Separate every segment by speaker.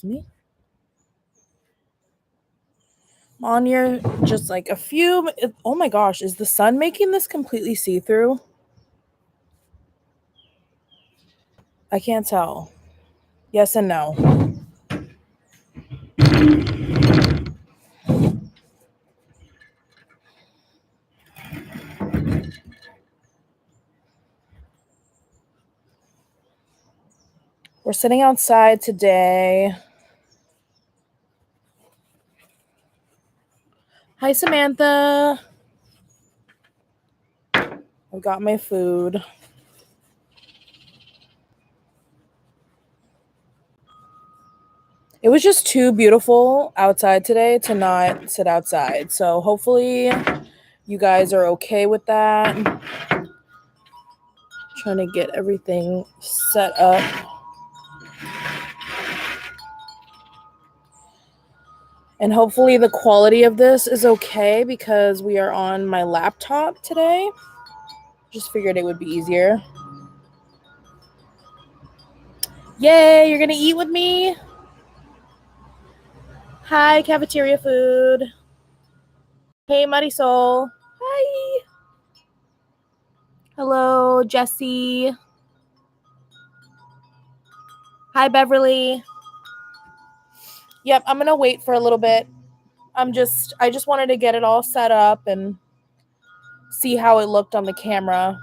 Speaker 1: Excuse me. On your, just like a few. Oh my gosh, is the sun making this completely see-through? I can't tell. Yes and no. We're sitting outside today. Hi, Samantha. I got my food. It was just too beautiful outside today to not sit outside. So hopefully you guys are okay with that. Trying to get everything set up. And hopefully the quality of this is okay because we are on my laptop today. Just figured it would be easier. Yay, you're gonna eat with me? Hi, cafeteria food. Hey, Marisol. Hi. Hello, Jessie. Hi, Beverly. Yep, I'm gonna wait for a little bit. I just wanted to get it all set up and see how it looked on the camera.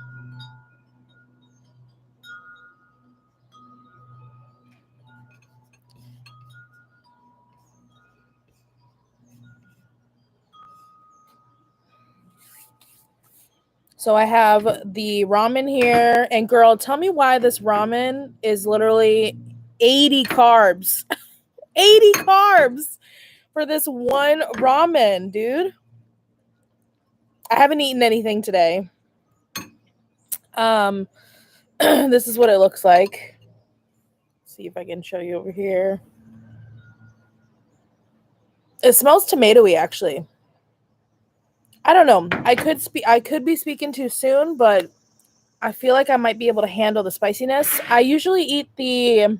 Speaker 1: So I have the ramen here, and girl, tell me why this ramen is literally 80 carbs. 80 carbs for this one ramen, dude. I haven't eaten anything today. This is what it looks like. Let's see if I can show you over here. It smells tomatoey, actually. I don't know. I could be speaking too soon, but I feel like I might be able to handle the spiciness. I usually eat the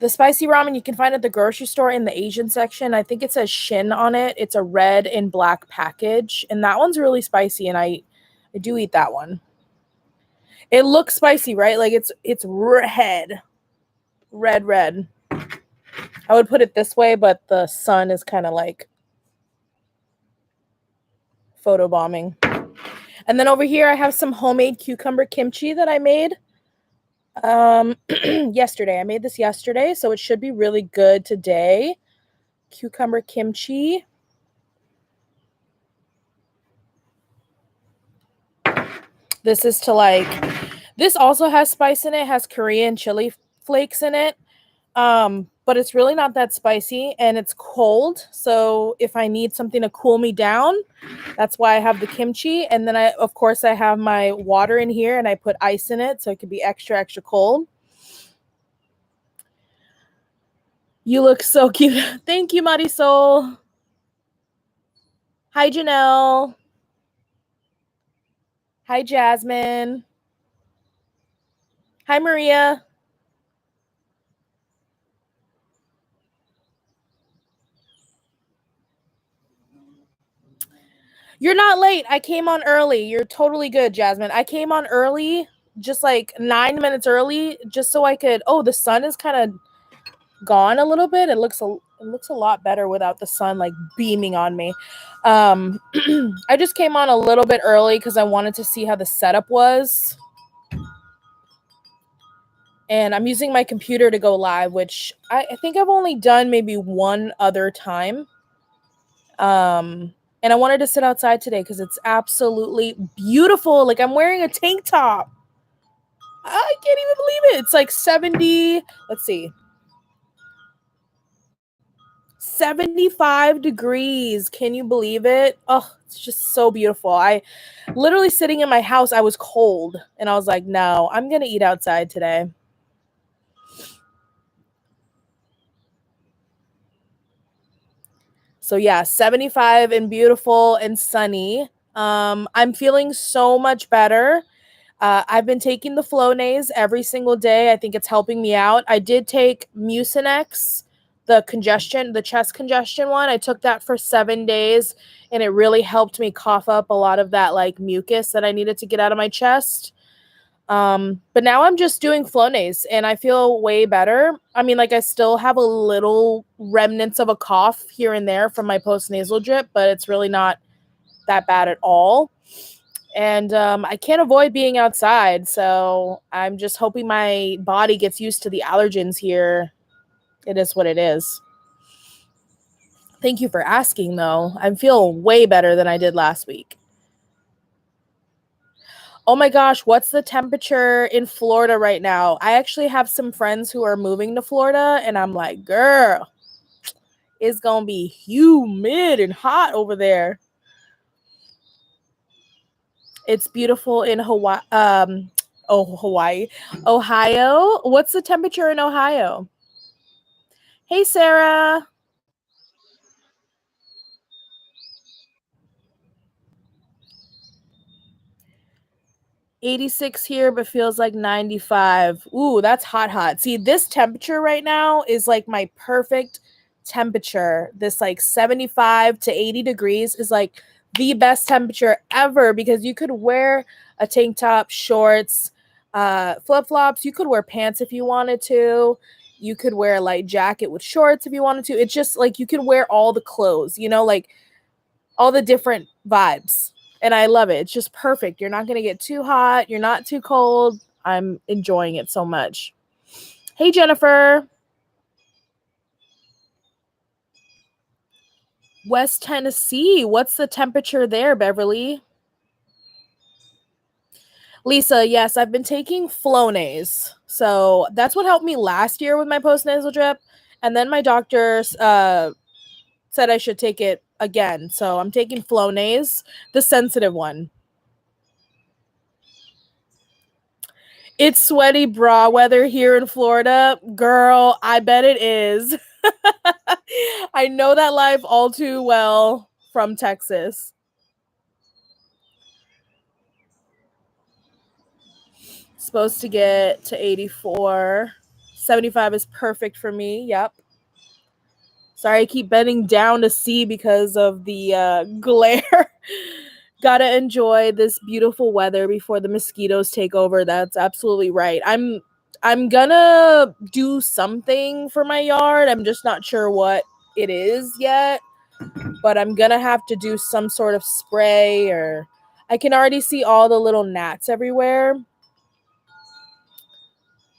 Speaker 1: spicy ramen you can find at the grocery store in the Asian section. I think it says Shin on it. It's a red and black package, and that one's really spicy, and I do eat that one. It looks spicy, right? Like it's red. Red. I would put it this way, but the sun is kind of like photobombing. And then over here I have some homemade cucumber kimchi that I made yesterday. I made this yesterday, so it should be really good today. Cucumber kimchi. This is to like, this also has spice in it. It has Korean chili flakes in it. But it's really not that spicy, and it's cold. So if I need something to cool me down, that's why I have the kimchi. And then of course I have my water in here, and I put ice in it so it can be extra cold. You look so cute. Thank you, Marisol. Hi, Janelle. Hi, Jasmine. Hi, Maria. You're not late. I came on early. You're totally good, Jasmine. I came on early, just like 9 minutes early, just so I could. Oh, the sun is kind of gone a little bit. It looks a lot better without the sun like beaming on me. I just came on a little bit early because I wanted to see how the setup was. And I'm using my computer to go live, which I think I've only done maybe one other time. And I wanted to sit outside today because it's absolutely beautiful. Like, I'm wearing a tank top. I can't even believe it. It's like 70, let's see, 75 degrees. Can you believe it? Oh, it's just so beautiful. I literally sitting in my house, I was cold, and I was like, no, I'm going to eat outside today. So yeah, 75 and beautiful and sunny. I'm feeling so much better. I've been taking the Flonase every single day. I think it's helping me out. I did take Mucinex, the chest congestion one. I took that for 7 days, and it really helped me cough up a lot of that like mucus that I needed to get out of my chest. But now I'm just doing Flonase, and I feel way better. I mean, like I still have a little remnants of a cough here and there from my post-nasal drip, but it's really not that bad at all. And I can't avoid being outside, so I'm just hoping my body gets used to the allergens here. It is what it is. Thank you for asking, though. I feel way better than I did last week. Oh my gosh, what's the temperature in Florida right now? I actually have some friends who are moving to Florida, and I'm like, girl, it's gonna be humid and hot over there. It's beautiful in Hawaii. Hawaii. Ohio. What's the temperature in Ohio? Hey, Sarah. 86 here, but feels like 95. Ooh, that's hot, hot. See, this temperature right now is like my perfect temperature. This like 75 to 80 degrees is like the best temperature ever because you could wear a tank top, shorts, flip-flops. You could wear pants if you wanted to. You could wear a light jacket with shorts if you wanted to. It's just like you can wear all the clothes, like all the different vibes. And I love it. It's just perfect. You're not going to get too hot. You're not too cold. I'm enjoying it so much. Hey, Jennifer. West Tennessee. What's the temperature there, Beverly? Lisa, yes, I've been taking Flonase. So that's what helped me last year with my postnasal drip. And then my doctor said I should take it again. So I'm taking Flonase, the sensitive one. It's sweaty bra weather here in Florida. Girl, I bet it is. I know that life all too well from Texas. Supposed to get to 84. 75 is perfect for me. Yep. Sorry, I keep bending down to see because of the glare. Gotta enjoy this beautiful weather before the mosquitoes take over. That's absolutely right. I'm gonna do something for my yard. I'm just not sure what it is yet, but I'm gonna have to do some sort of spray, or I can already see all the little gnats everywhere.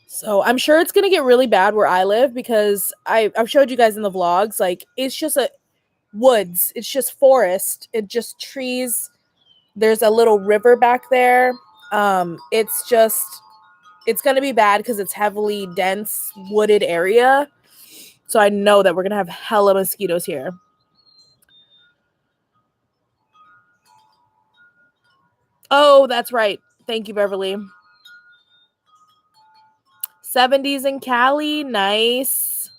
Speaker 1: So I'm sure it's gonna get really bad where I live because I've showed you guys in the vlogs, like it's just a woods, it's just forest, it's just trees. There's a little river back there. It's gonna be bad because it's heavily dense wooded area. So I know that we're gonna have hella mosquitoes here. Oh, that's right. Thank you, Beverly. 70s in Cali. Nice.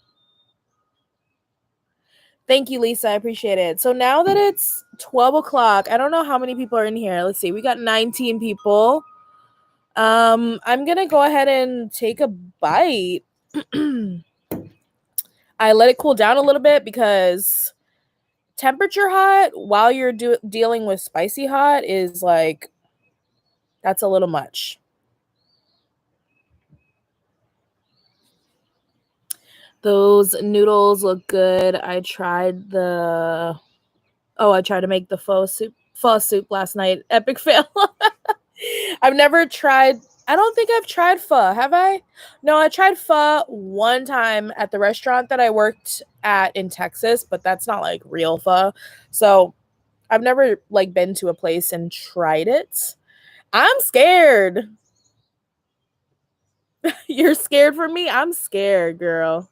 Speaker 1: Thank you, Lisa. I appreciate it. So now that it's 12 o'clock, I don't know how many people are in here. Let's see. We got 19 people. I'm going to go ahead and take a bite. I let it cool down a little bit because temperature hot while you're dealing with spicy hot is like, that's a little much. Those noodles look good. I tried to make the pho soup last night. Epic fail. I've never tried. I don't think I've tried pho. Have I? No, I tried pho one time at the restaurant that I worked at in Texas, but that's not like real pho. So I've never like been to a place and tried it. I'm scared. You're scared for me? I'm scared, girl.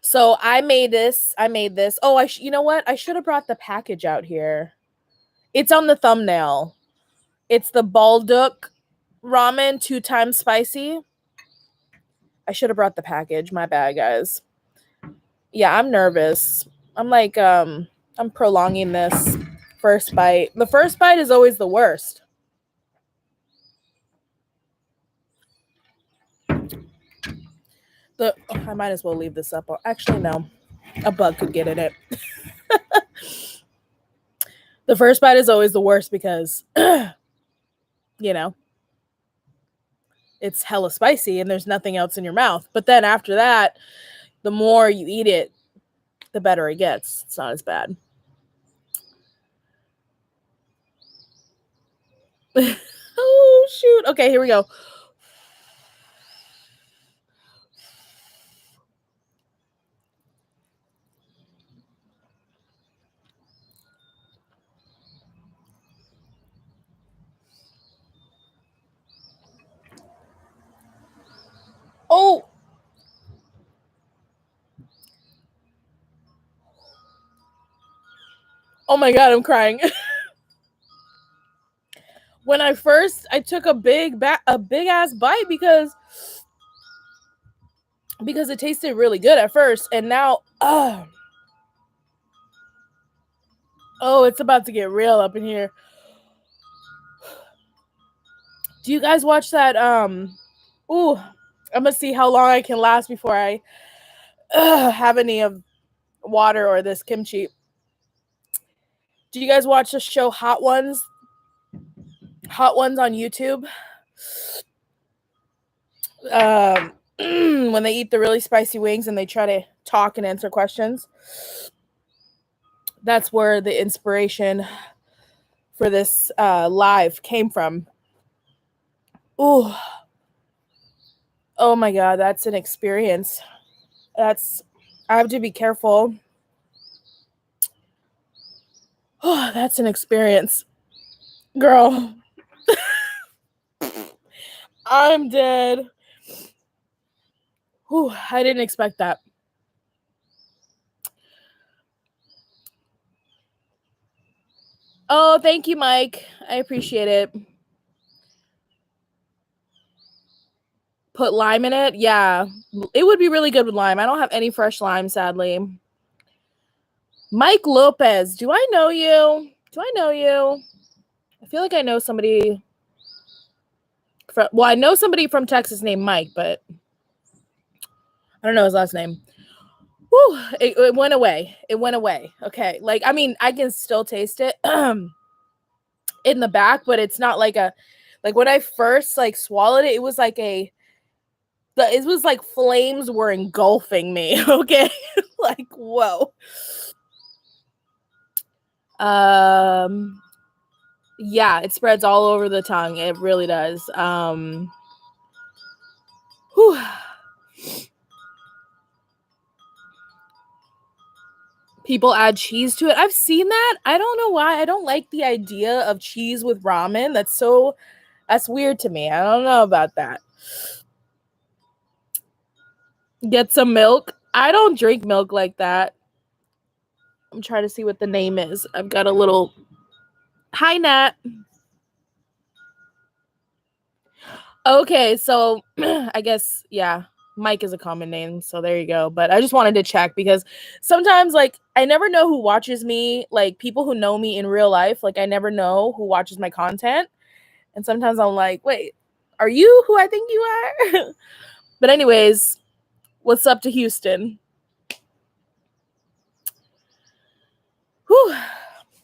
Speaker 1: So I made this. Oh, you know what? I should have brought the package out here. It's on the thumbnail. It's the Baldock ramen 2 times spicy. I should have brought the package. My bad, guys. Yeah, I'm nervous. I'm like, I'm prolonging this. First bite. The first bite is always the worst. I might as well leave this up. Actually, no. A bug could get in it. The first bite is always the worst because, you know, it's hella spicy and there's nothing else in your mouth. But then after that, the more you eat it, the better it gets. It's not as bad. Oh, shoot. Okay, here we go. Oh. Oh my God, I'm crying. When I took a big ass bite because it tasted really good at first, and now, oh, it's about to get real up in here. Do you guys watch that? Ooh, I'm gonna see how long I can last before I have any of water or this kimchi. Do you guys watch the show Hot Ones? Hot Ones on YouTube. When they eat the really spicy wings and they try to talk and answer questions. That's where the inspiration for this live came from. Ooh. Oh my God, that's an experience. I have to be careful. Oh, that's an experience. Girl. I'm dead. Whew, I didn't expect that. Oh, thank you, Mike. I appreciate it. Put lime in it? Yeah. It would be really good with lime. I don't have any fresh lime, sadly. Mike Lopez. Do I know you? I feel like I know somebody. I know somebody from Texas named Mike, but I don't know his last name. Whew, it went away. It went away. Okay. Like, I mean, I can still taste it in the back, but it's not like when I first swallowed it, it was like it was like flames were engulfing me. Okay. Like, whoa. Yeah, it spreads all over the tongue. It really does. Whew. People add cheese to it. I've seen that. I don't know why. I don't like the idea of cheese with ramen. That's weird to me. I don't know about that. Get some milk. I don't drink milk like that. I'm trying to see what the name is. I've got a little... Hi, Nat. Okay, so I guess, yeah, Mike is a common name, so there you go. But I just wanted to check because sometimes, I never know who watches me, people who know me in real life, I never know who watches my content. And sometimes I'm like, wait, are you who I think you are? But anyways, what's up to Houston? Whew.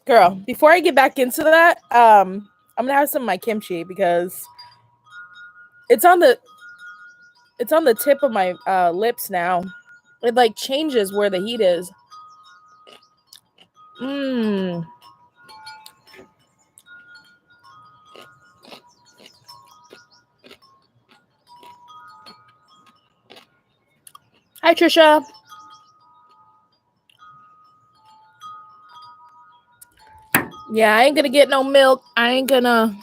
Speaker 1: Girl, before I get back into that, I'm going to have some of my kimchi because it's on the tip of my lips now. It changes where the heat is. Hi, Trisha. Yeah, I ain't gonna get no milk. I ain't gonna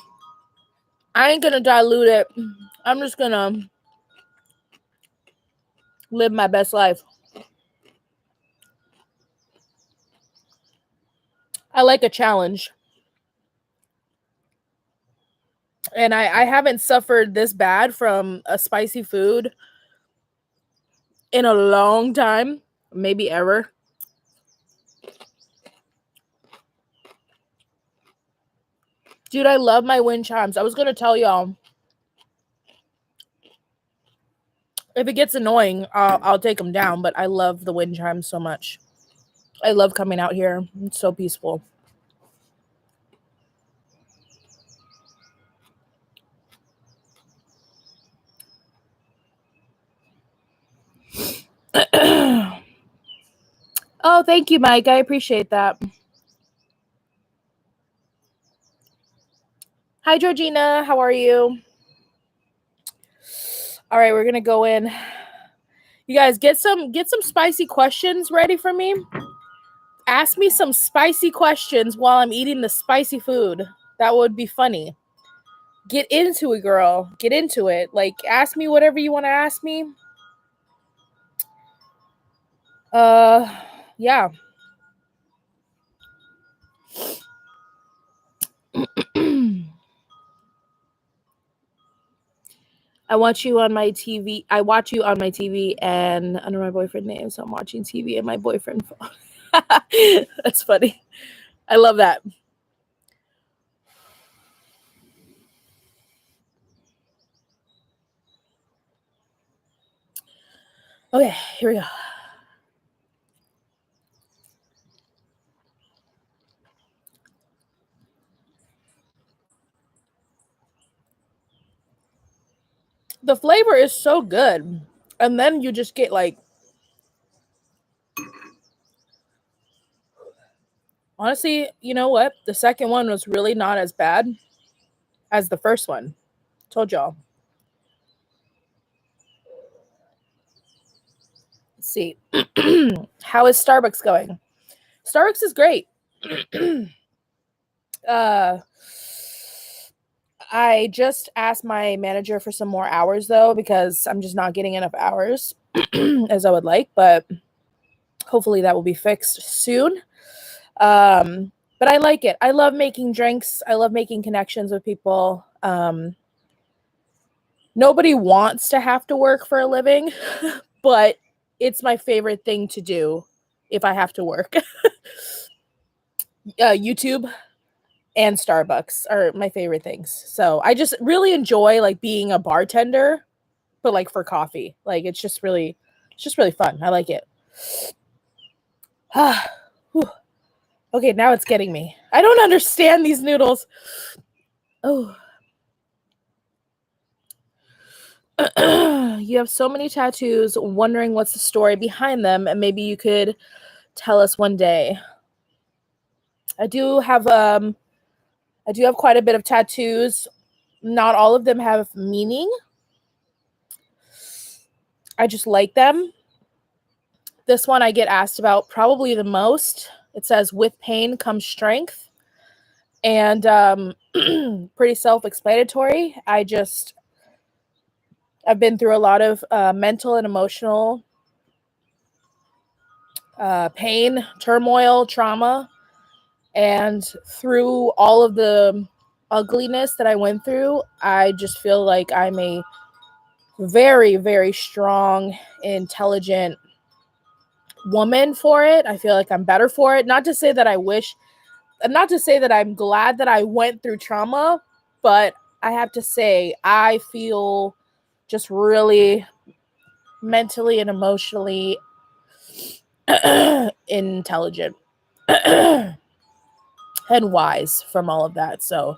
Speaker 1: dilute it. I'm just gonna live my best life. I like a challenge. And I haven't suffered this bad from a spicy food in a long time. Maybe ever. Dude, I love my wind chimes. I was going to tell y'all. If it gets annoying, I'll take them down, but I love the wind chimes so much. I love coming out here. It's so peaceful. Oh, thank you, Mike. I appreciate that. Hi, Georgina. How are you? All right, we're gonna go in. You guys get some spicy questions ready for me. Ask me some spicy questions while I'm eating the spicy food. That would be funny. Get into it, girl. Get into it. Like, ask me whatever you want to ask me. Yeah. I watch you on my TV. I watch you on my TV and under my boyfriend name, so I'm watching TV and my boyfriend phone. That's funny. I love that. Okay, here we go. The flavor is so good. And then you just get like, honestly, you know what? The second one was really not as bad as the first one. Told y'all. Let's see. How is Starbucks going? Starbucks is great. I just asked my manager for some more hours though, because I'm just not getting enough hours as I would like, but hopefully that will be fixed soon. But I like it. I love making drinks. I love making connections with people. Nobody wants to have to work for a living, but it's my favorite thing to do if I have to work. YouTube and Starbucks are my favorite things. So I just really enjoy like being a bartender, but like for coffee. Like it's just really fun. I like it. Okay, now it's getting me. I don't understand these noodles. Oh. You have so many tattoos, wondering what's the story behind them, and maybe you could tell us one day. I do have quite a bit of tattoos. Not all of them have meaning. I just like them. This one I get asked about probably the most. It says, "With pain comes strength." And pretty self-explanatory. I've been through a lot of mental and emotional pain, turmoil, trauma. And through all of the ugliness that I went through, I just feel like I'm a very, very strong, intelligent woman for it. I feel like I'm better for it. Not to say that I'm glad that I went through trauma, but I have to say I feel just really mentally and emotionally intelligent and wise from all of that. So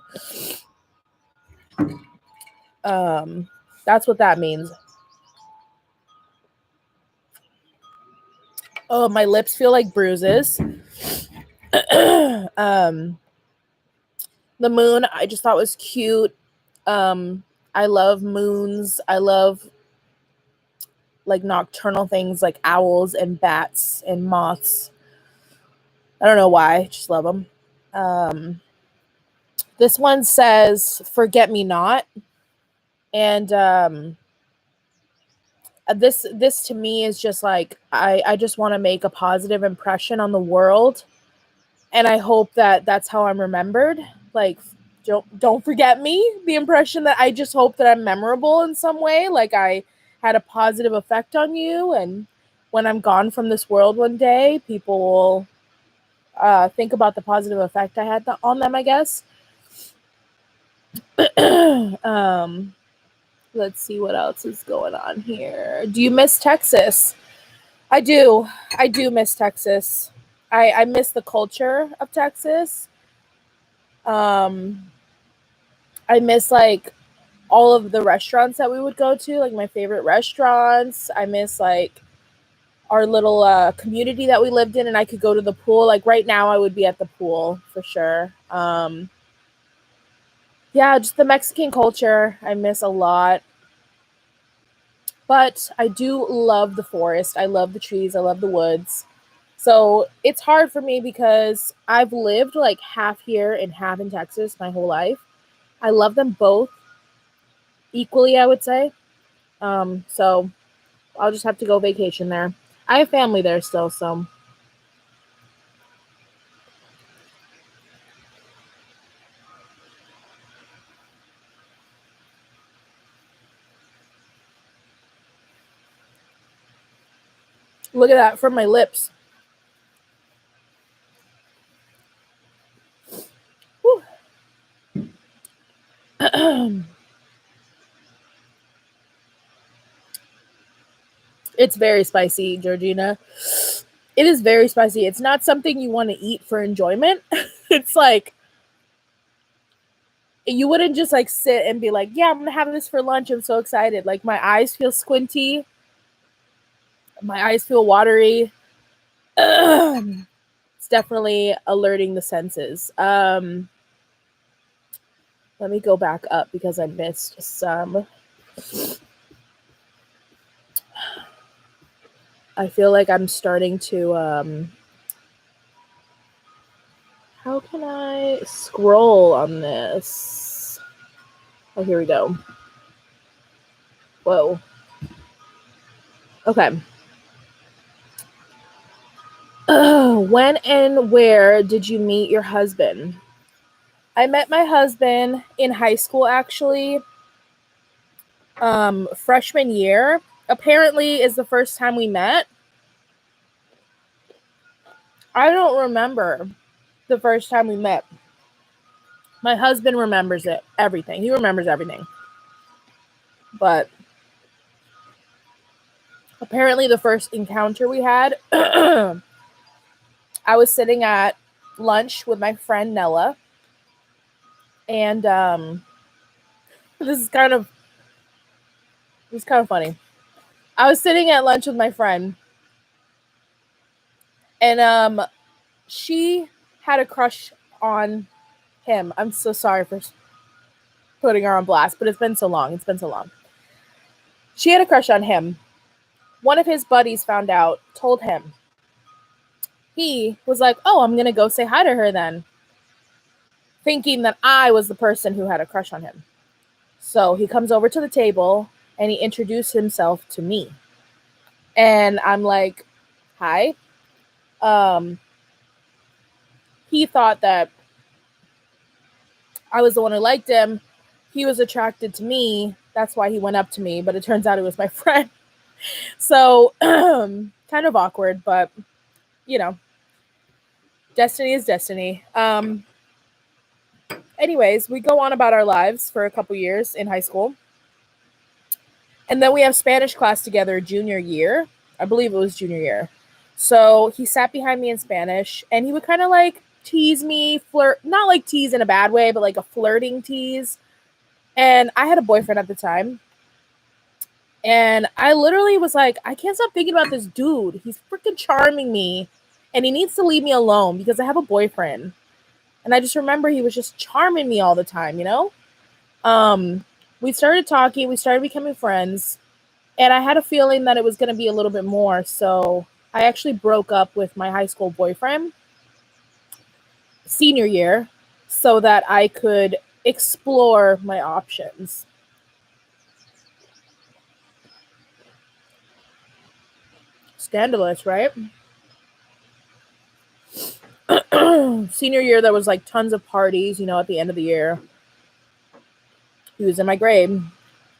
Speaker 1: that's what that means. Oh, my lips feel like bruises. The moon I just thought was cute. I love moons. I love like nocturnal things like owls and bats and moths. I don't know why, I just love them. This one says "Forget Me Not," and this to me is just like I just want to make a positive impression on the world, and I hope that that's how I'm remembered. Like, don't forget me. The impression that I just hope that I'm memorable in some way, like I had a positive effect on you, and when I'm gone from this world one day, people will think about the positive effect I had on them, I guess. Let's see what else is going on here. Do you miss Texas? I do. I do miss Texas. I miss the culture of Texas. Um, I miss like all of the restaurants that we would go to, like my favorite restaurants. I miss like our little community that we lived in, and I could go to the pool. Like right now, I would be at the pool for sure. Yeah, just the Mexican culture I miss a lot. But I do love the forest. I love the trees. I love the woods. So it's hard for me because I've lived like half here and half in Texas my whole life. I love them both equally, I would say. So I'll just have to go vacation there. I have family there still, so look at that from my lips. It's very spicy, Georgina. It is very spicy. It's not something you want to eat for enjoyment. It's like you wouldn't just like sit and be like, yeah, I'm gonna have this for lunch. I'm so excited. Like my eyes feel squinty. My eyes feel watery. It's definitely alerting the senses. Let me go back up because I missed some. I feel like I'm starting to how can I scroll on this? Oh, here we go. Whoa. Okay. When and where did you meet your husband? I met my husband in high school, actually. Freshman year. Apparently is the first time we met. I don't remember the first time we met. My husband remembers it. Everything. He remembers everything. But apparently the first encounter we had, I was sitting at lunch with my friend Nella. And this is kind of funny. I was sitting at lunch with my friend, and she had a crush on him. I'm so sorry for putting her on blast, but it's been so long. She had a crush on him. One of his buddies found out, told him. He was like, oh, I'm going to go say hi to her then, thinking that I was the person who had a crush on him. So he comes over to the table and he introduced himself to me. And I'm like, hi. He thought that I was the one who liked him. He was attracted to me. That's why he went up to me. But it turns out it was my friend. So kind of awkward, but you know, destiny is destiny. Anyways, we go on about our lives for a couple years in high school. And then we have Spanish class together junior year. I believe it was junior year. So he sat behind me in Spanish and he would kind of like tease me, flirt, not like tease in a bad way, but like a flirting tease. And I had a boyfriend at the time. And I literally was like, I can't stop thinking about this dude. He's freaking charming me. And he needs to leave me alone because I have a boyfriend. And I just remember he was just charming me all the time, you know? We started talking. We started becoming friends. And I had a feeling that it was going to be a little bit more. So I actually broke up with my high school boyfriend senior year so that I could explore my options. Scandalous, right? Senior year, there was like tons of parties, you know, at the end of the year. He was in my grade.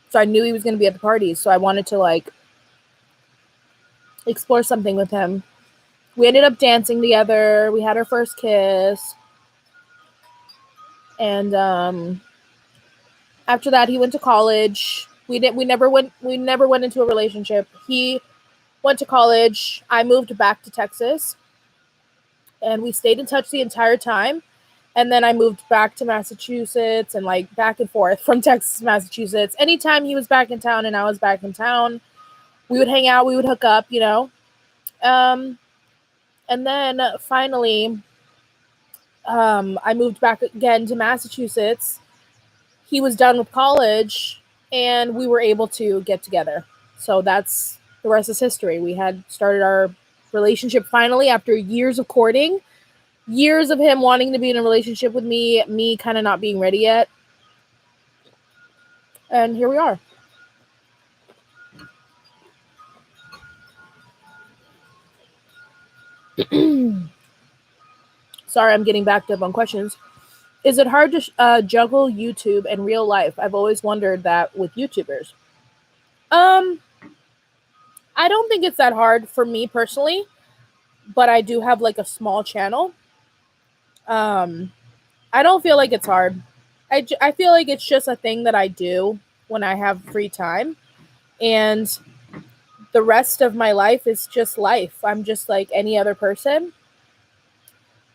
Speaker 1: So I knew he was going to be at the parties. So I wanted to like explore something with him. We ended up dancing together. We had our first kiss. And After that, he went to college. We never went into a relationship. He went to college. I moved back to Texas, and we stayed in touch the entire time. And then I moved back to Massachusetts and like back and forth from Texas to Massachusetts. Anytime he was back in town and I was back in town, we would hang out, we would hook up, you know. And then finally, I moved back again to Massachusetts. He was done with college and we were able to get together. So that's the rest is history. We had started our relationship finally after years of courting, years of him wanting to be in a relationship with me kind of not being ready yet. And here we are. Sorry, I'm getting backed up on questions. Is it hard to juggle YouTube and real life? I've always wondered that with YouTubers. I don't think it's that hard for me personally, but I do have like a small channel. I don't feel like it's hard. I feel like it's just a thing that I do when I have free time, and the rest of my life is just life. I'm just like any other person.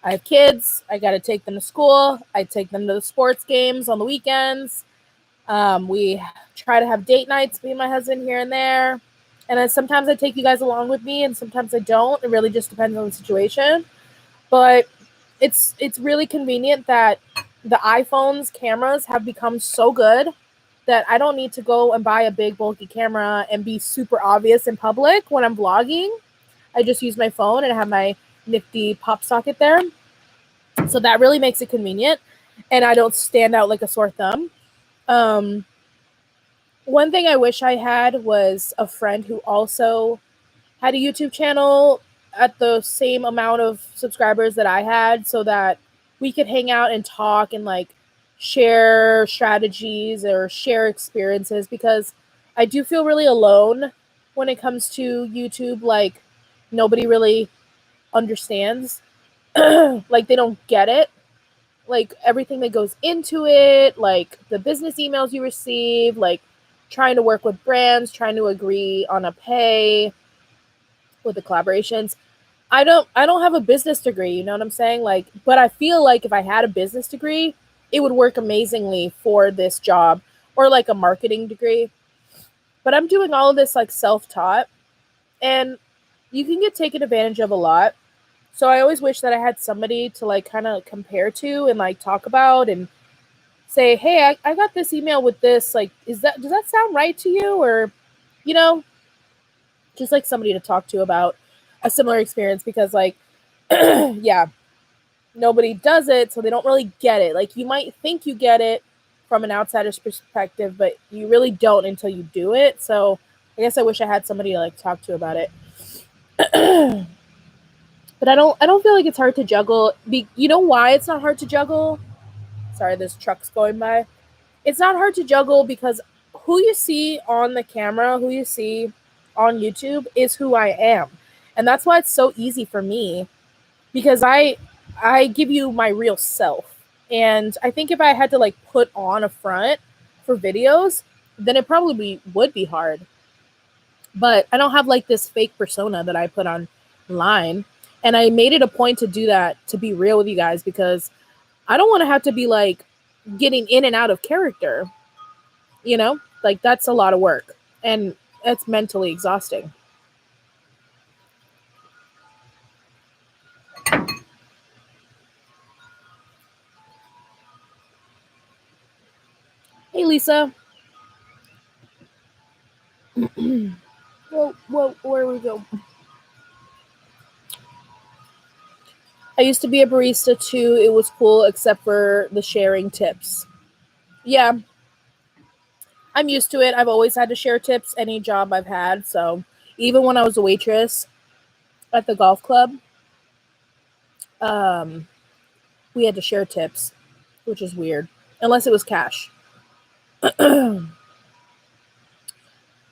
Speaker 1: I have kids. I got to take them to school. I take them to the sports games on the weekends. We try to have date nights, me and my husband here and there. And then sometimes I take you guys along with me and sometimes I don't. It really just depends on the situation. But it's really convenient that the iPhone's cameras have become so good that I don't need to go and buy a big bulky camera and be super obvious in public when I'm vlogging. I just use my phone and I have my nifty pop socket there. So that really makes it convenient and I don't stand out like a sore thumb. One thing I wish I had was a friend who also had a YouTube channel at the same amount of subscribers that I had so that we could hang out and talk and like share strategies or share experiences, because I do feel really alone when it comes to YouTube. Like nobody really understands. Like they don't get it. Like everything that goes into it, like the business emails you receive, like trying to work with brands, trying to agree on a pay with the collaborations. I don't have a business degree, you know what I'm saying? Like, but I feel like if I had a business degree, it would work amazingly for this job, or like a marketing degree. But I'm doing all of this like self-taught, and you can get taken advantage of a lot. So I always wish that I had somebody to like kind of compare to and like talk about and say, hey, I got this email with this. Like, does that sound right to you? Or, you know, just like somebody to talk to about a similar experience, because like, yeah, nobody does it. So they don't really get it. Like you might think you get it from an outsider's perspective, but you really don't until you do it. So I guess I wish I had somebody to like talk to about it. But I don't feel like it's hard to juggle. You know why it's not hard to juggle? Sorry, there's trucks going by. It's not hard to juggle because who you see on the camera, who you see on YouTube is who I am. And that's why it's so easy for me, because I give you my real self. And I think if I had to like put on a front for videos, then it probably would be hard. But I don't have like this fake persona that I put online. And I made it a point to do that, to be real with you guys, because I don't want to have to be like getting in and out of character. You know, like that's a lot of work and it's mentally exhausting. Hey, Lisa. Whoa, where we go? I used to be a barista too. It was cool, except for the sharing tips. Yeah, I'm used to it. I've always had to share tips any job I've had. So even when I was a waitress at the golf club, we had to share tips, which is weird, unless it was cash.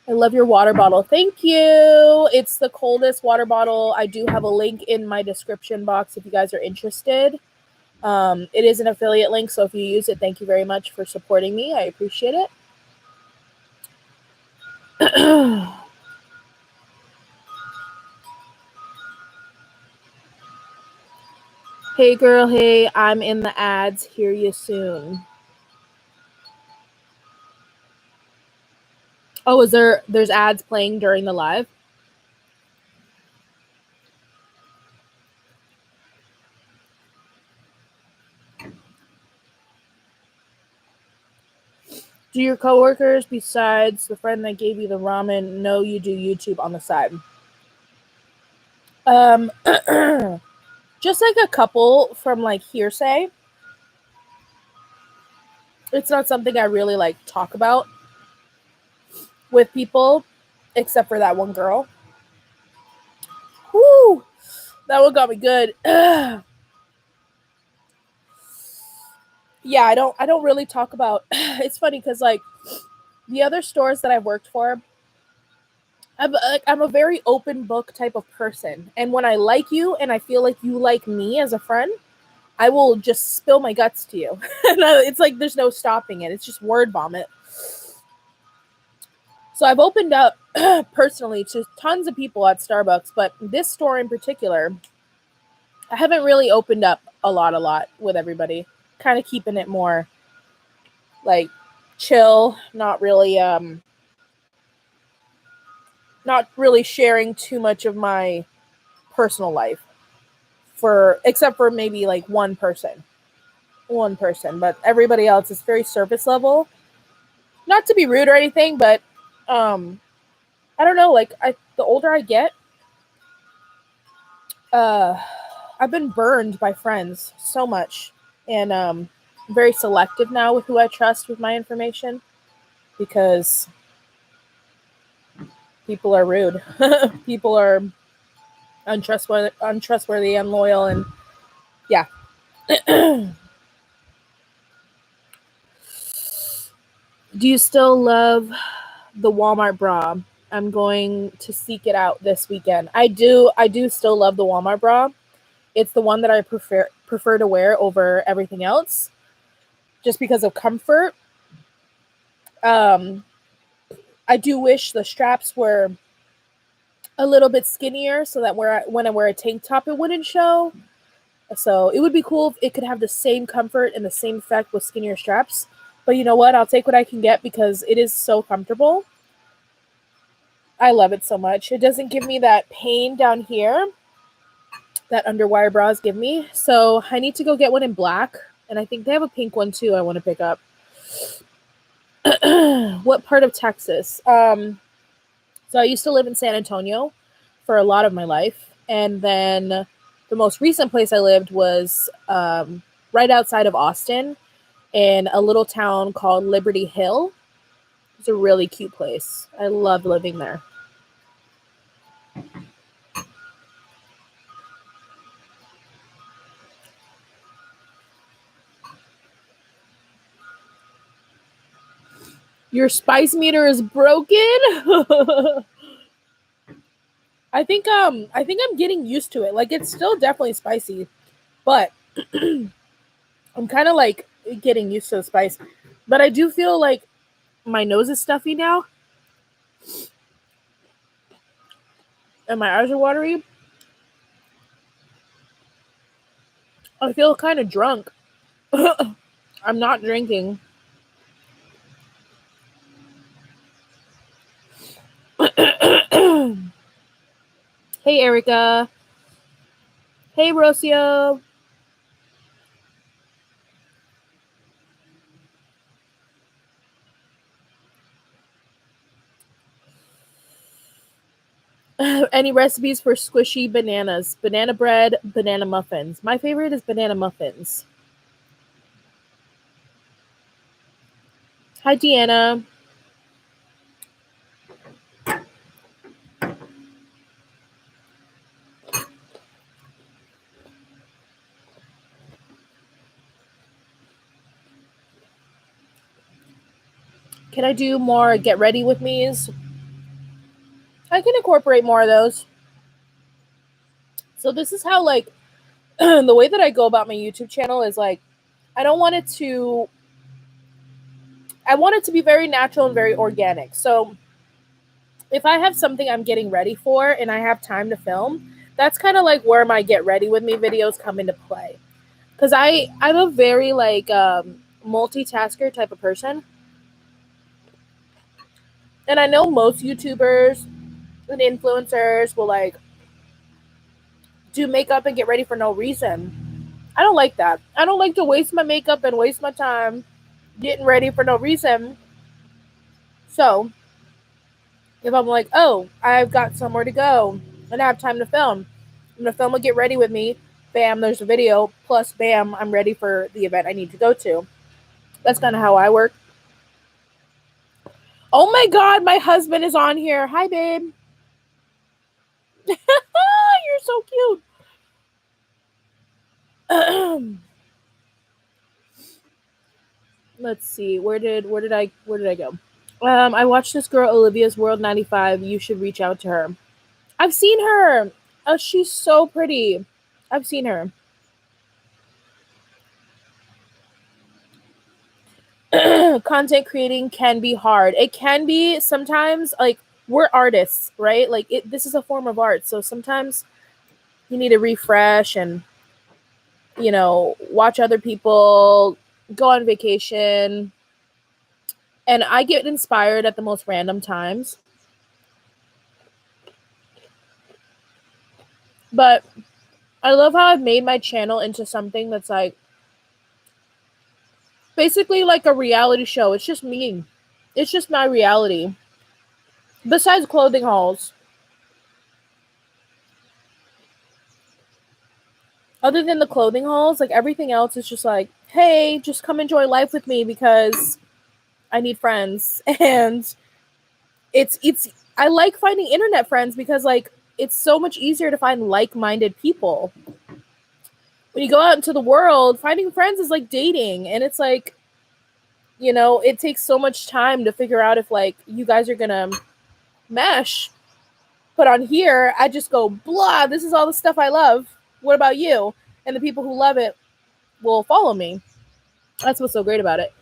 Speaker 1: I love your water bottle. Thank you. It's the coldest water bottle. I do have a link in my description box if you guys are interested. It is an affiliate link, so if you use it, thank you very much for supporting me. I appreciate it. Hey girl, hey, I'm in the ads. Hear you soon. Oh, there's ads playing during the live? Do your coworkers, besides the friend that gave you the ramen, know you do YouTube on the side? Just like a couple from like hearsay. It's not something I really like talk about with people, except for that one girl. Whoo! That one got me good. Yeah, I don't really talk about. It's funny because like the other stores that I've worked for, I'm a very open book type of person, and when I like you and I feel like you like me as a friend, I will just spill my guts to you. It's like there's no stopping it. It's just word vomit. So I've opened up personally to tons of people at Starbucks, but this store in particular, I haven't really opened up a lot with everybody. Kind of keeping it more like chill, not really sharing too much of my personal life except for maybe like one person, but everybody else is very surface level. Not to be rude or anything, but I don't know, like the older I get, I've been burned by friends so much, and very selective now with who I trust with my information because people are rude. People are untrustworthy, unloyal, and yeah. Do you still love the Walmart bra? I'm going to seek it out this weekend. I do still love the Walmart bra. It's the one that I prefer to wear over everything else, just because of comfort. I do wish the straps were a little bit skinnier so that when I wear a tank top, it wouldn't show. So it would be cool if it could have the same comfort and the same effect with skinnier straps. But you know what? I'll take what I can get because it is so comfortable. I love it so much. It doesn't give me that pain down here that underwire bras give me. So I need to go get one in black. And I think they have a pink one too I want to pick up. What part of Texas? So I used to live in San Antonio for a lot of my life. And then the most recent place I lived was right outside of Austin in a little town called Liberty Hill. It's a really cute place. I loved living there. Your spice meter is broken? I think I'm getting used to it. Like it's still definitely spicy, but I'm kind of like getting used to the spice. But I do feel like my nose is stuffy now. And my eyes are watery. I feel kind of drunk. I'm not drinking. Hey, Erica. Hey, Rocio. Any recipes for squishy bananas? Banana bread, banana muffins. My favorite is banana muffins. Hi, Deanna. Can I do more get ready with me's? I can incorporate more of those. So this is how like the way that I go about my YouTube channel is like, I want it to be very natural and very organic. So if I have something I'm getting ready for and I have time to film, that's kind of like where my get ready with me videos come into play. Because I'm a very like multitasker type of person. And I know most YouTubers and influencers will like do makeup and get ready for no reason. I don't like that. I don't like to waste my makeup and waste my time getting ready for no reason. So if I'm like, oh, I've got somewhere to go and I have time to film, I'm gonna film a get ready with me. Bam, there's a video. Plus, bam, I'm ready for the event I need to go to. That's kind of how I work. Oh my God, my husband is on here. Hi, babe. You're so cute. Let's see. Where did I go? I watched this girl, Olivia's World 95. You should reach out to her. I've seen her. Oh, she's so pretty. I've seen her. Content creating can be hard. It can be sometimes. Like, we're artists, right? Like, this is a form of art. So sometimes you need to refresh and, watch other people, go on vacation. And I get inspired at the most random times. But I love how I've made my channel into something that's like basically like a reality show. It's just me. It's just my reality. Besides clothing hauls. Other than the clothing hauls, like everything else is just like, hey, just come enjoy life with me because I need friends. And it's I like finding internet friends because like it's so much easier to find like-minded people. When you go out into the world, finding friends is like dating, and it's like, it takes so much time to figure out if like you guys are gonna mesh. But on here, I just go, blah, this is all the stuff I love. What about you? And the people who love it will follow me. That's what's so great about it.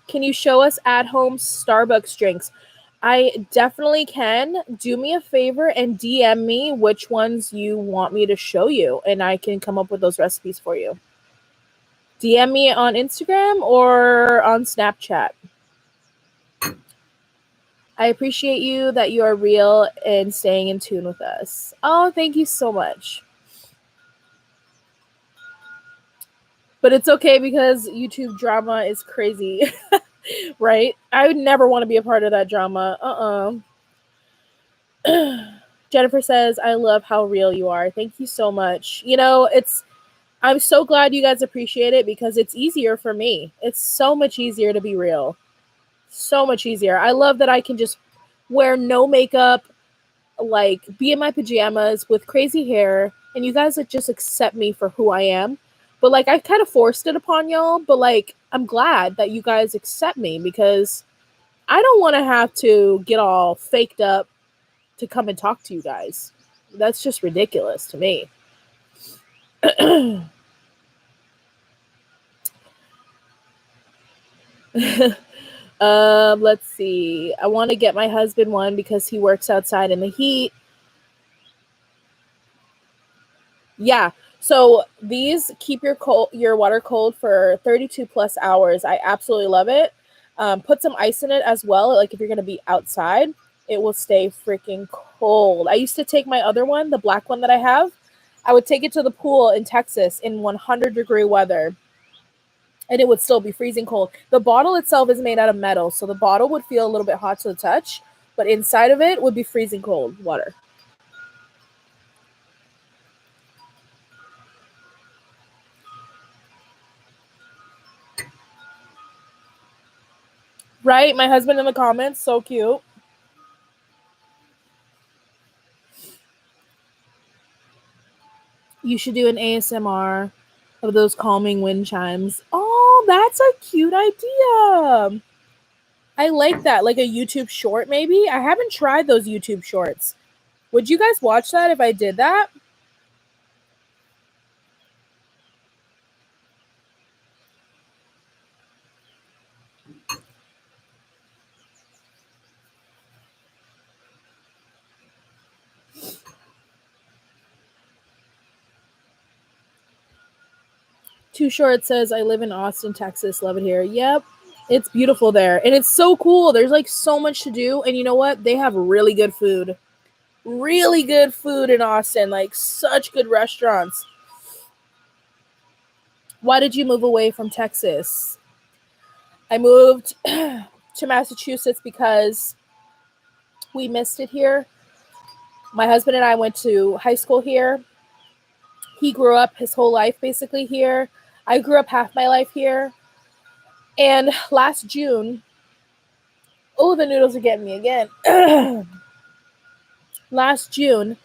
Speaker 1: Can you show us at-home Starbucks drinks? I definitely can. Do me a favor and DM me which ones you want me to show you, and I can come up with those recipes for you. DM me on Instagram or on Snapchat. I appreciate you that you are real and staying in tune with us. Oh, thank you so much. But it's okay because YouTube drama is crazy, right? I would never want to be a part of that drama. Jennifer says, I love how real you are. Thank you so much. I'm so glad you guys appreciate it because it's easier for me. It's so much easier to be real. So much easier. I love that I can just wear no makeup, like be in my pajamas with crazy hair, and you guys like just accept me for who I am. But like I kind of forced it upon y'all, but like I'm glad that you guys accept me because I don't want to have to get all faked up to come and talk to you guys. That's just ridiculous to me. Let's see. I want to get my husband one because he works outside in the heat. Yeah. So these keep your water cold for 32 plus hours. I absolutely love it. Put some ice in it as well. Like if you're going to be outside, it will stay freaking cold. I used to take my other one, the black one that I have. I would take it to the pool in Texas in 100-degree weather, and it would still be freezing cold. The bottle itself is made out of metal, so the bottle would feel a little bit hot to the touch, but inside of it would be freezing cold water. Right? My husband in the comments, so cute. You should do an ASMR of those calming wind chimes. Oh, that's a cute idea. I like that. Like a YouTube short, maybe? I haven't tried those YouTube shorts. Would you guys watch that if I did that? Too Short says, I live in Austin, Texas. Love it here. Yep. It's beautiful there. And it's so cool. There's like so much to do. And you know what? They have really good food. Really good food in Austin. Like such good restaurants. Why did you move away from Texas? I moved to Massachusetts because we missed it here. My husband and I went to high school here. He grew up his whole life basically here. I grew up half my life here. And last June, oh, the noodles are getting me again. Last June,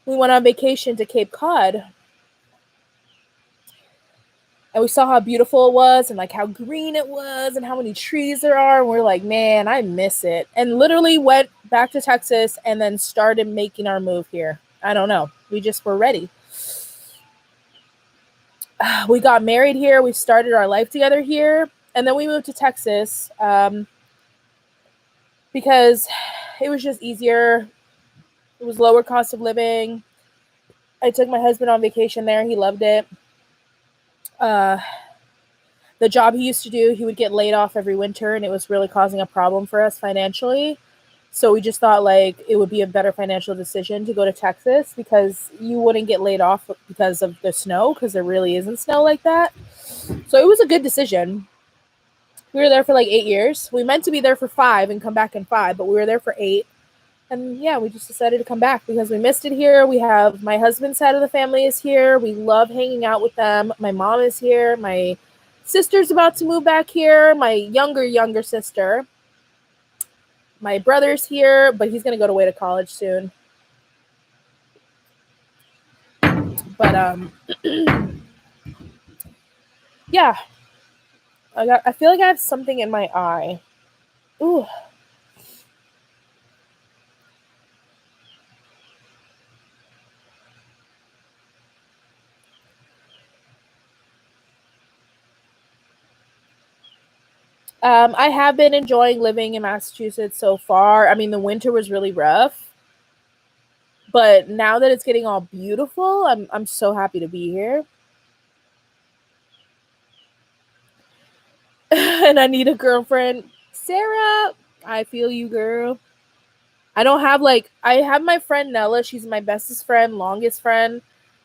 Speaker 1: we went on vacation to Cape Cod. And we saw how beautiful it was and like how green it was and how many trees there are. And we're like, man, I miss it. And literally went back to Texas and then started making our move here. I don't know. We just were ready. We got married here. We started our life together here. And then we moved to Texas because it was just easier. It was lower cost of living. I took my husband on vacation there. He loved it. The job he used to do, he would get laid off every winter, and it was really causing a problem for us financially. So we just thought like it would be a better financial decision to go to Texas because you wouldn't get laid off because of the snow, because there really isn't snow like that. So it was a good decision. We were there for like 8 years. We meant to be there for 5 and come back in 5, but we were there for 8. And yeah, we just decided to come back because we missed it here. We have my husband's side of the family is here. We love hanging out with them. My mom is here. My sister's about to move back here. My younger sister. My brother's here, but he's going to go away to college soon. But yeah. I feel like I have something in my eye. Ooh. I have been enjoying living in Massachusetts so far. I mean, the winter was really rough, but now that it's getting all beautiful, I'm so happy to be here. And I need a girlfriend. Sarah, I feel you, girl. I don't have I have my friend Nella. She's my bestest friend, longest friend.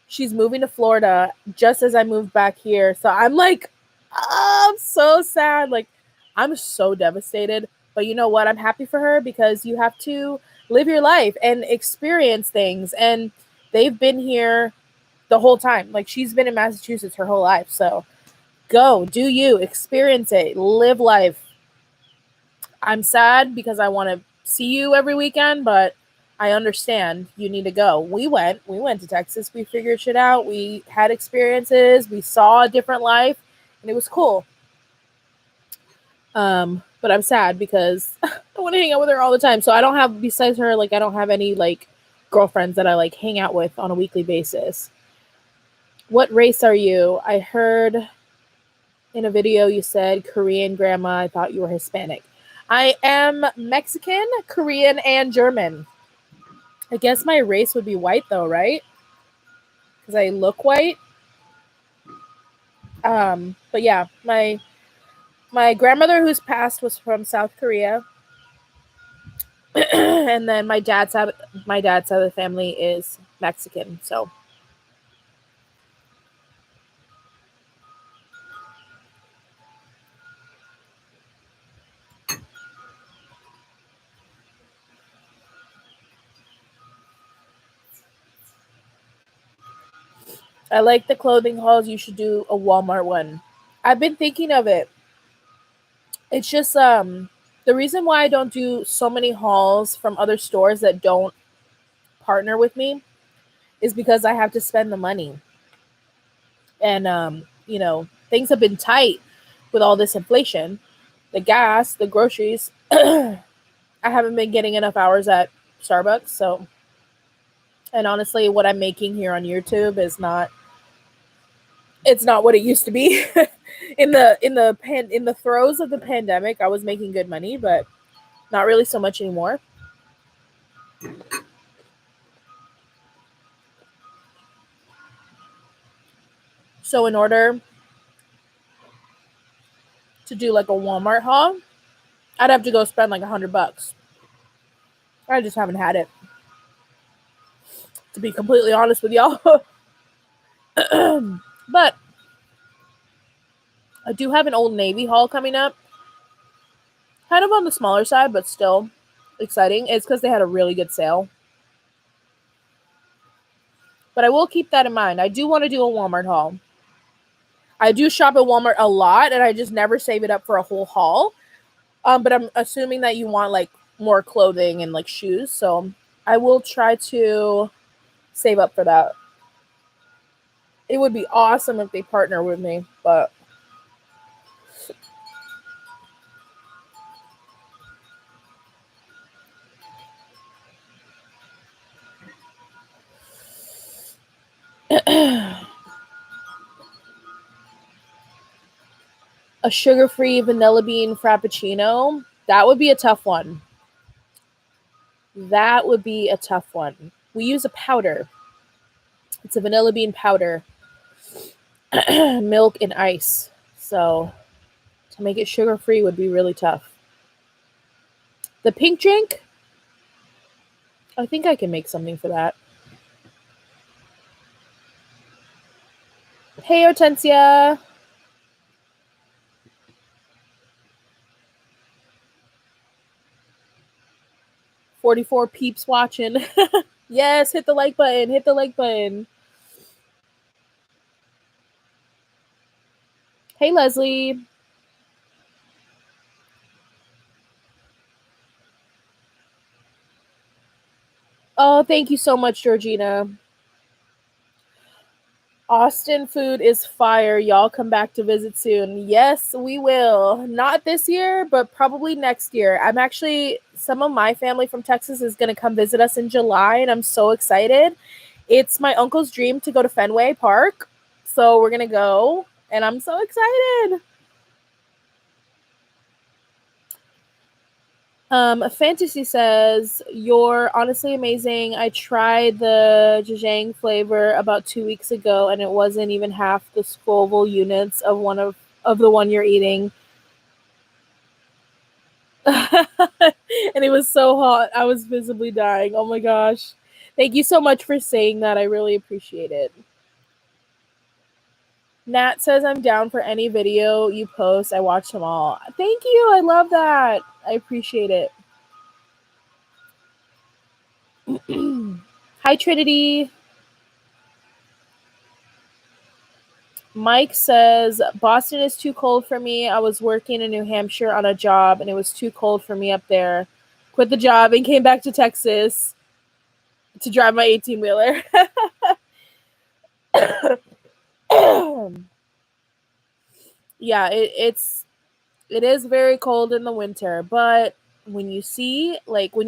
Speaker 1: She's moving to Florida just as I moved back here. So I'm like, oh, I'm so sad. Like, I'm so devastated. But you know what? I'm happy for her because you have to live your life and experience things. And they've been here the whole time. Like, she's been in Massachusetts her whole life. So go, do you, experience it, live life. I'm sad because I want to see you every weekend, but I understand you need to go. We went to Texas. We figured shit out. We had experiences. We saw a different life, and it was cool. But I'm sad because I want to hang out with her all the time. So I don't have, besides her, I don't have any girlfriends that I hang out with on a weekly basis. What race are you? I heard in a video you said Korean grandma. I thought you were Hispanic. I am Mexican, Korean, and German. I guess my race would be white though, right? Because I look white. But yeah, my grandmother who's passed was from South Korea. And then my dad's side of the family is Mexican, so I like the clothing hauls. You should do a Walmart one. I've been thinking of it. It's just the reason why I don't do so many hauls from other stores that don't partner with me is because I have to spend the money. And things have been tight with all this inflation. The gas, the groceries. I haven't been getting enough hours at Starbucks, so And honestly, what I'm making here on YouTube is not what it used to be. in the throes of the pandemic, I was making good money, but not really so much anymore. So in order to do like a Walmart haul, I'd have to go spend like $100. I just haven't had it, to be completely honest with y'all. But I do have an Old Navy haul coming up. Kind of on the smaller side, but still exciting. It's because they had a really good sale. But I will keep that in mind. I do want to do a Walmart haul. I do shop at Walmart a lot, and I just never save it up for a whole haul. But I'm assuming that you want like more clothing and like shoes, so I will try to save up for that. It would be awesome if they partner with me, but a sugar-free vanilla bean frappuccino, that would be a tough one. That would be a tough one. We use a powder. It's a vanilla bean powder, milk and ice. So to make it sugar-free would be really tough. The pink drink, I think I can make something for that. Hey, Hortensia. $44 peeps watching. Yes, hit the like button. Hit the like button. Hey, Leslie. Oh, thank you so much, Georgina. Austin food is fire. Y'all come back to visit soon. Yes, we will. Not this year, but probably next year. Some of my family from Texas is going to come visit us in July, and I'm so excited. It's my uncle's dream to go to Fenway Park. So we're going to go, and I'm so excited. Fantasy says, "You're honestly amazing. I tried the Zhejiang flavor about 2 weeks ago, and it wasn't even half the Scoville units of the one you're eating." And it was so hot. I was visibly dying. Oh my gosh. Thank you so much for saying that. I really appreciate it. Nat says, "I'm down for any video you post. I watch them all." Thank you. I love that. I appreciate it. Hi, Trinity. Mike says, "Boston is too cold for me. I was working in New Hampshire on a job, and it was too cold for me up there. Quit the job and came back to Texas to drive my 18-wheeler. Yeah, it is very cold in the winter, but when you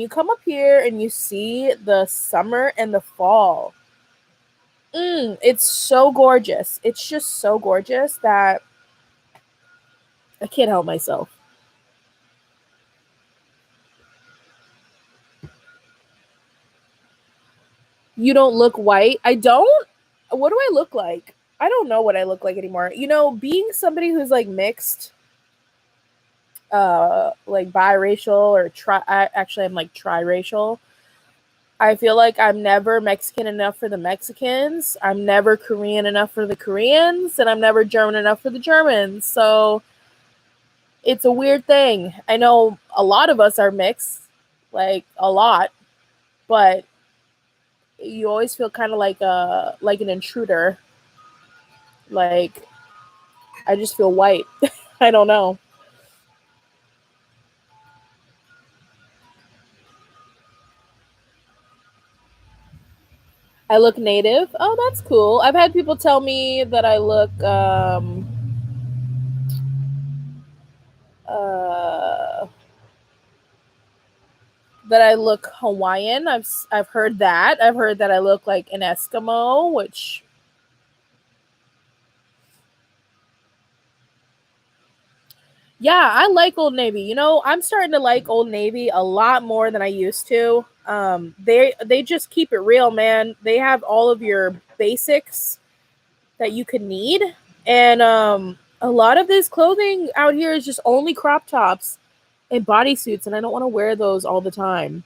Speaker 1: come up here and you see the summer and the fall, it's so gorgeous. It's just so gorgeous that I can't help myself. You don't look white. I don't? What do I look like? I don't know what I look like anymore. Being somebody who's like mixed, like biracial or I'm like triracial. I feel like I'm never Mexican enough for the Mexicans. I'm never Korean enough for the Koreans, and I'm never German enough for the Germans. So it's a weird thing. I know a lot of us are mixed, like a lot, but you always feel kind of like an intruder. Like I just feel white. I don't know. I look native. Oh, that's cool. I've had people tell me that I look uh that I look Hawaiian. I've heard that. I've heard that I look like an Eskimo, which yeah, I like Old Navy. You know, I'm starting to like Old Navy a lot more than I used to. They just keep it real, man. They have all of your basics that you could need, and a lot of this clothing out here is just only crop tops and bodysuits, and I don't want to wear those all the time.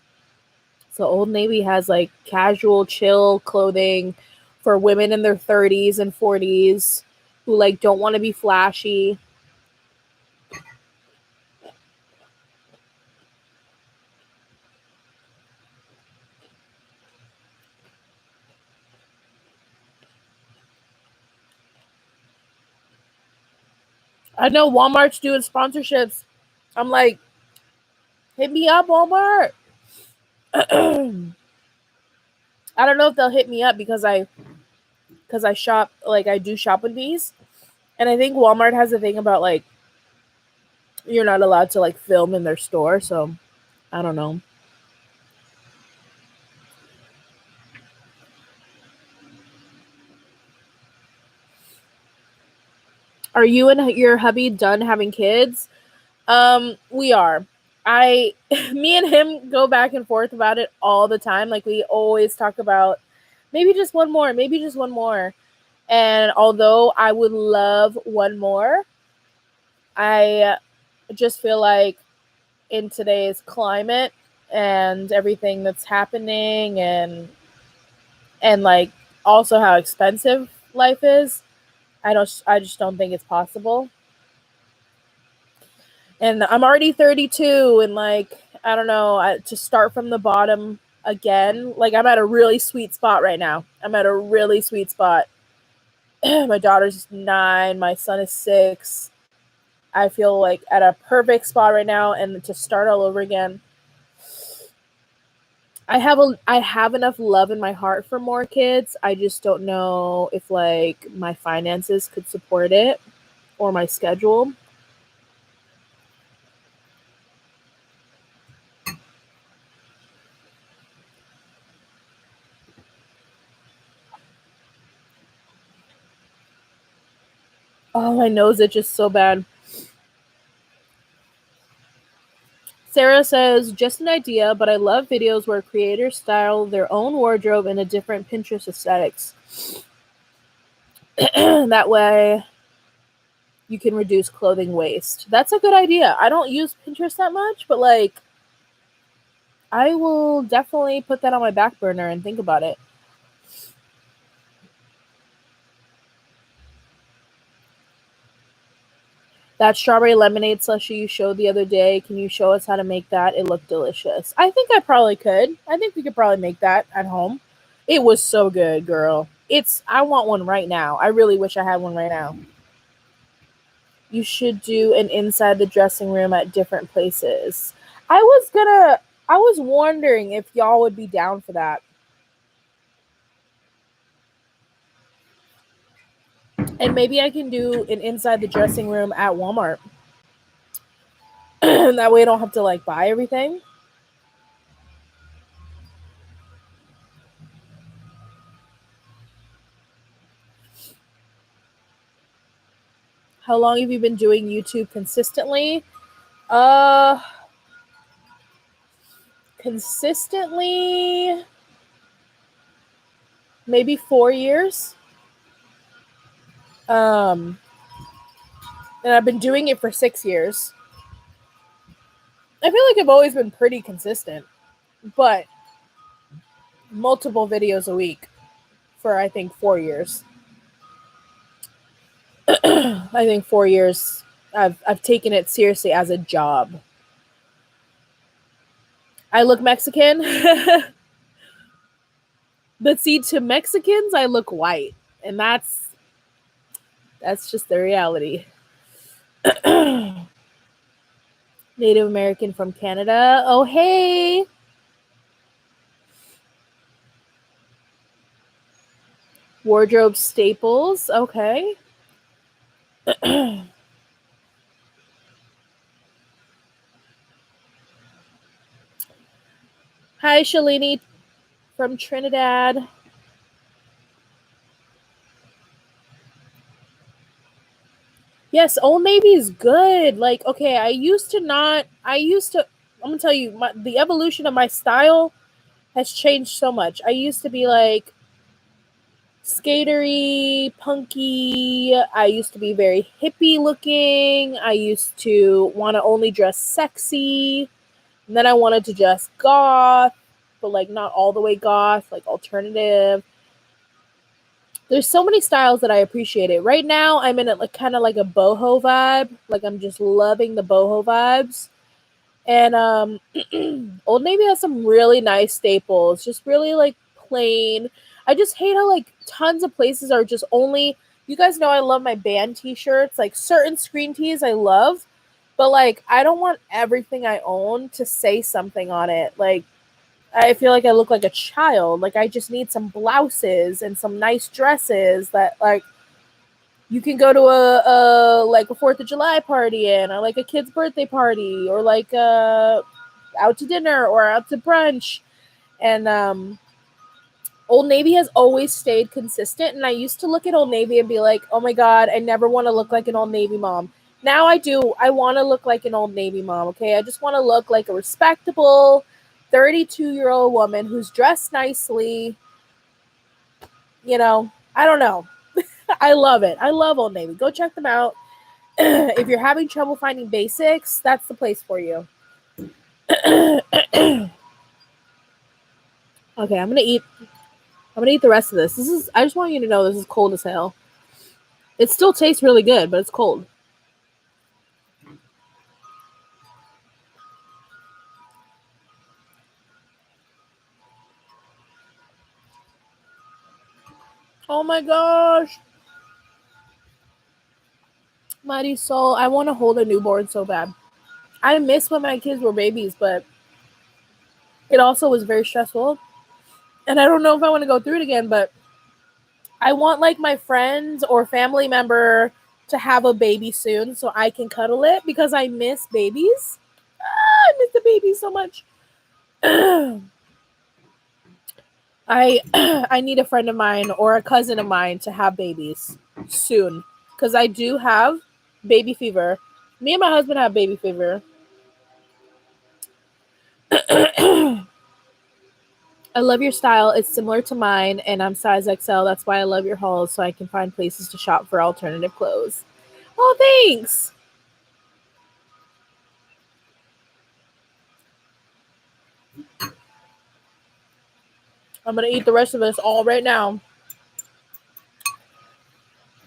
Speaker 1: So Old Navy has like casual, chill clothing for women in their 30s and 40s who like don't want to be flashy. I know Walmart's doing sponsorships. I'm like, hit me up, Walmart. I don't know if they'll hit me up because I shop, like I do shop with these, and I think Walmart has a thing about like you're not allowed to like film in their store, so I don't know. Are you and your hubby done having kids? We are. I Me and him go back and forth about it all the time. Like we always talk about maybe just one more, maybe just one more. And although I would love one more, I just feel like in today's climate and everything that's happening and like also how expensive life is, I just don't think it's possible. And I'm already 32 and like I don't know, to start from the bottom again, like I'm at a really sweet spot right now. I'm at a really sweet spot. My daughter's 9, my son is 6. I feel like at a perfect spot right now, and to start all over again. I have enough love in my heart for more kids. I just don't know if like my finances could support it or my schedule. Oh, my nose itches so bad. Sarah says, just an idea, but I love videos where creators style their own wardrobe in a different Pinterest aesthetics. That way you can reduce clothing waste. That's a good idea. I don't use Pinterest that much, but like I will definitely put that on my back burner and think about it. That strawberry lemonade slushy you showed the other day, can you show us how to make that? It looked delicious. I think I probably could. I think we could probably make that at home. It was so good, girl. I want one right now. I really wish I had one right now. You should do an inside the dressing room at different places. I was wondering if y'all would be down for that. And maybe I can do an inside the dressing room at Walmart. That way I don't have to like buy everything. How long have you been doing YouTube consistently? Uh Consistently maybe 4 years. Um and I've been doing it for 6 years. I feel like I've always been pretty consistent, but multiple videos a week for I think 4 years. I think 4 years I've taken it seriously as a job. I look Mexican. But see, to Mexicans I look white, and that's just the reality. Native American from Canada. Oh, hey. Wardrobe staples. Okay. Hi, Shalini from Trinidad. Yes, Old Navy is good. Like, okay, I'm gonna tell you, the evolution of my style has changed so much. I used to be like skatery, punky. I used to be very hippie looking. I used to want to only dress sexy. And then I wanted to dress goth, but like not all the way goth, like alternative. There's so many styles that I appreciate it. Right now, I'm in a like kind of like a boho vibe. Like I'm just loving the boho vibes. And Old Navy has some really nice staples, just really like plain. I just hate how like tons of places are just only. You guys know I love my band T-shirts. Like certain screen tees I love, but like I don't want everything I own to say something on it. Like I feel like I look like a child. Like I just need some blouses and some nice dresses that like you can go to a like a 4th of July party in, or like a kid's birthday party, or like out to dinner or out to brunch. And Old Navy has always stayed consistent. And I used to look at Old Navy and be like, oh my God, I never want to look like an Old Navy mom. Now I do. I want to look like an Old Navy mom, okay? I just want to look like a respectable 32-year-old woman who's dressed nicely. You know, I don't know. I love it. I love Old Navy. Go check them out. If you're having trouble finding basics, that's the place for you. Okay, I'm gonna eat the rest of this. I just want you to know this is cold as hell. It still tastes really good, but it's cold. Oh my gosh. Mighty soul. I want to hold a newborn so bad. I miss when my kids were babies, but it also was very stressful. And I don't know if I want to go through it again, but I want like my friends or family member to have a baby soon so I can cuddle it because I miss babies. I miss the babies so much. I I need a friend of mine or a cousin of mine to have babies soon because I do have baby fever. Me and my husband have baby fever. I love your style. It's similar to mine, and I'm size XL. That's why I love your hauls, so I can find places to shop for alternative clothes. Oh, thanks. I'm gonna eat the rest of this all right now.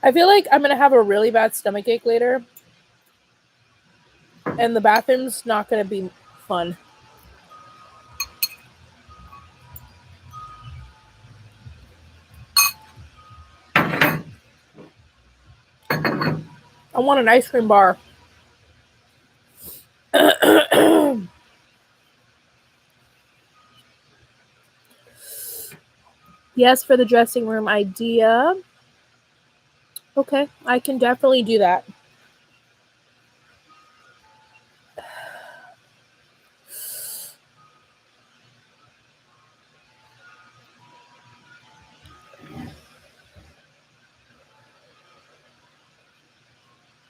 Speaker 1: I feel like I'm gonna have a really bad stomach ache later, and the bathroom's not gonna be fun. I want an ice cream bar. Yes, for the dressing room idea. Okay, I can definitely do that.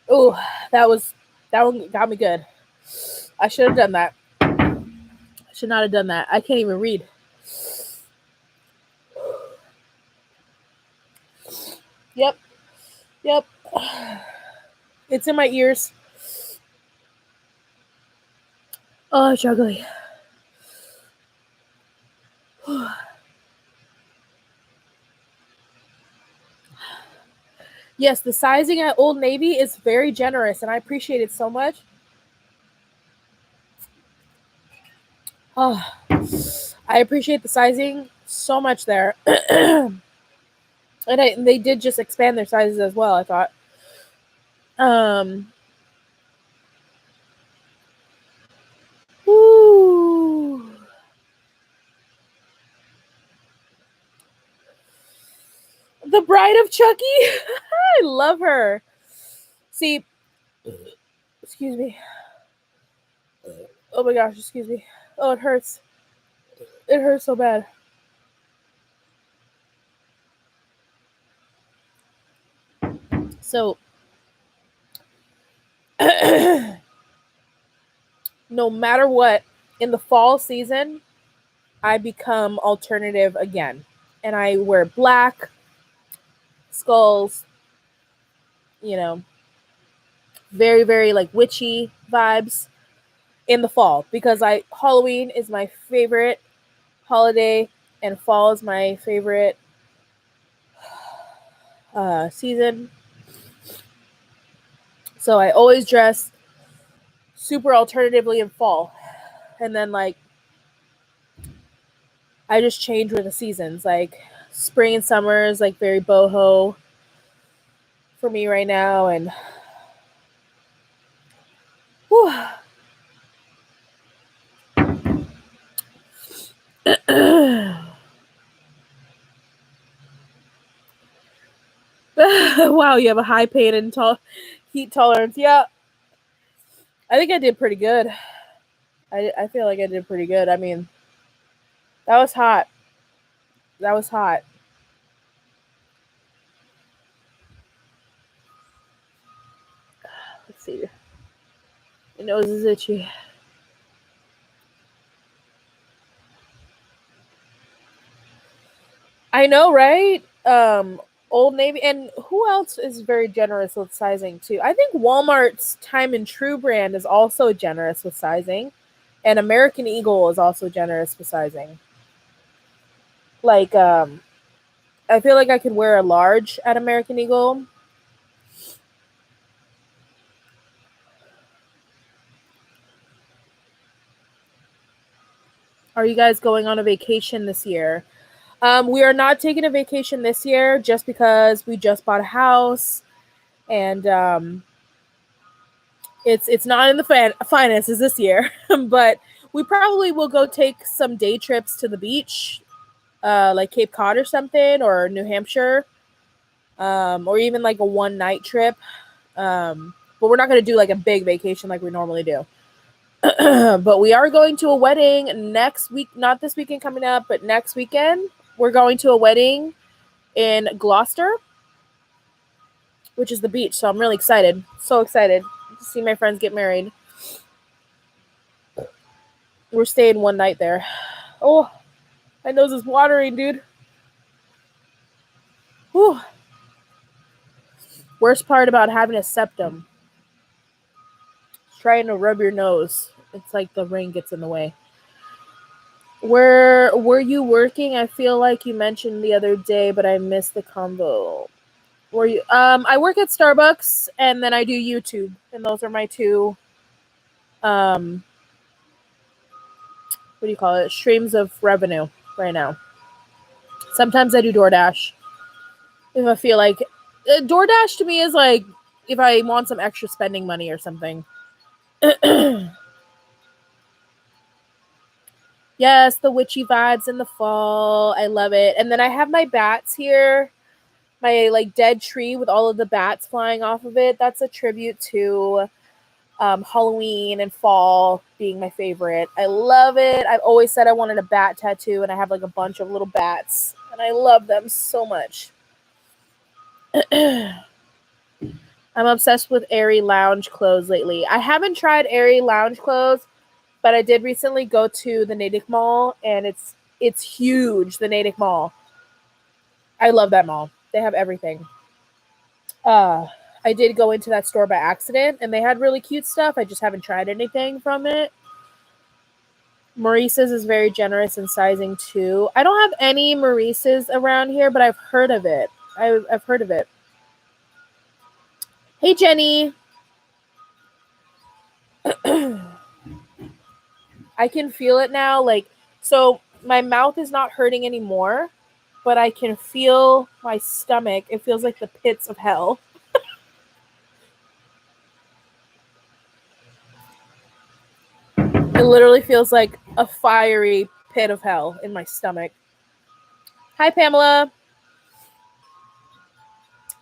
Speaker 1: Oh, that one got me good. I should have done that. I should not have done that. I can't even read. Yep. Yep. It's in my ears. Oh, juggling. Yes, the sizing at Old Navy is very generous, and I appreciate it so much. Oh, I appreciate the sizing so much there. And they did just expand their sizes as well, I thought. Um, Woo. The Bride of Chucky. I love her. See, excuse me. Oh my gosh, excuse me. Oh, it hurts. It hurts so bad. So no matter what, in the fall season, I become alternative again. And I wear black, skulls, you know, very, very like witchy vibes in the fall because Halloween is my favorite holiday and fall is my favorite season. So I always dress super alternatively in fall. And then like I just change with the seasons. Like spring and summer is like very boho for me right now, and whew. Wow, you have a high pain and heat tolerance. Yeah, I think I did pretty good. I feel like I did pretty good. I mean, that was hot. That was hot. Let's see. My nose is itchy. I know, right? Old Navy, and who else is very generous with sizing too? I think Walmart's Time and True brand is also generous with sizing, and American Eagle is also generous with sizing. Like, I feel like I could wear a large at American Eagle. Are you guys going on a vacation this year? We are not taking a vacation this year just because we just bought a house and it's not in the finances this year, but we probably will go take some day trips to the beach, like Cape Cod or something, or New Hampshire, or even like a one night trip. But we're not going to do like a big vacation like we normally do. But we are going to a wedding next week, not this weekend coming up, but next weekend. We're going to a wedding in Gloucester, which is the beach. So I'm really excited. So excited to see my friends get married. We're staying one night there. Oh, my nose is watering, dude. Whew. Worst part about having a septum is trying to rub your nose. It's like the ring gets in the way. Where were you working? I feel like you mentioned the other day, but I missed the combo. Were you? I work at Starbucks and then I do YouTube, and those are my two. Um, what do you call it? Streams of revenue right now. Sometimes I do DoorDash if I feel like. DoorDash to me is like if I want some extra spending money or something. Yes, the witchy vibes in the fall. I love it. And then I have my bats here. My like dead tree with all of the bats flying off of it. That's a tribute to Halloween and fall being my favorite. I love it. I've always said I wanted a bat tattoo, and I have like a bunch of little bats, and I love them so much. I'm obsessed with airy lounge clothes lately. I haven't tried airy lounge clothes, but I did recently go to the Natick Mall, and it's huge. The Natick Mall. I love that mall. They have everything. Uh, I did go into that store by accident, and they had really cute stuff. I just haven't tried anything from it. Maurice's is very generous in sizing too. I don't have any Maurice's around here, but I've heard of it. I've heard of it. Hey, Jenny. I can feel it now. Like, so my mouth is not hurting anymore, but I can feel my stomach. It feels like the pits of hell. It literally feels like a fiery pit of hell in my stomach. Hi, Pamela.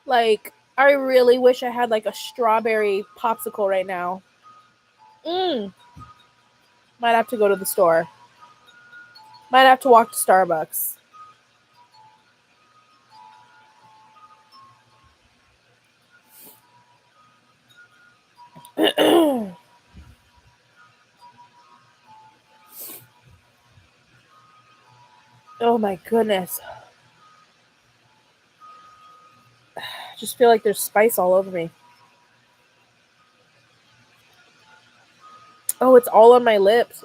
Speaker 1: Like, I really wish I had like a strawberry popsicle right now. Might have to go to the store. Might have to walk to Starbucks. Oh my goodness. I just feel like there's spice all over me. Oh, it's all on my lips.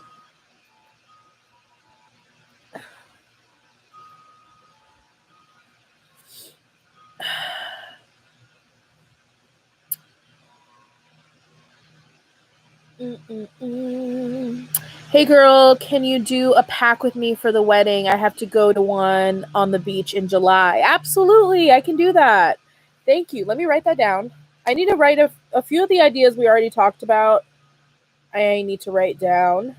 Speaker 1: Hey girl, can you do a pack with me for the wedding? I have to go to one on the beach in July. Absolutely, I can do that. Thank you. Let me write that down. I need to write a few of the ideas we already talked about. I need to write down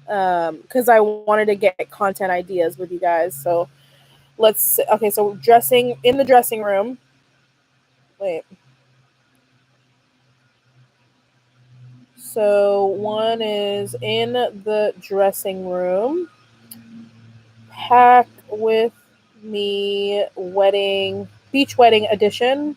Speaker 1: because I wanted to get content ideas with you guys. So okay, so dressing in the dressing room. Wait. So one is in the dressing room. Pack with me beach wedding edition.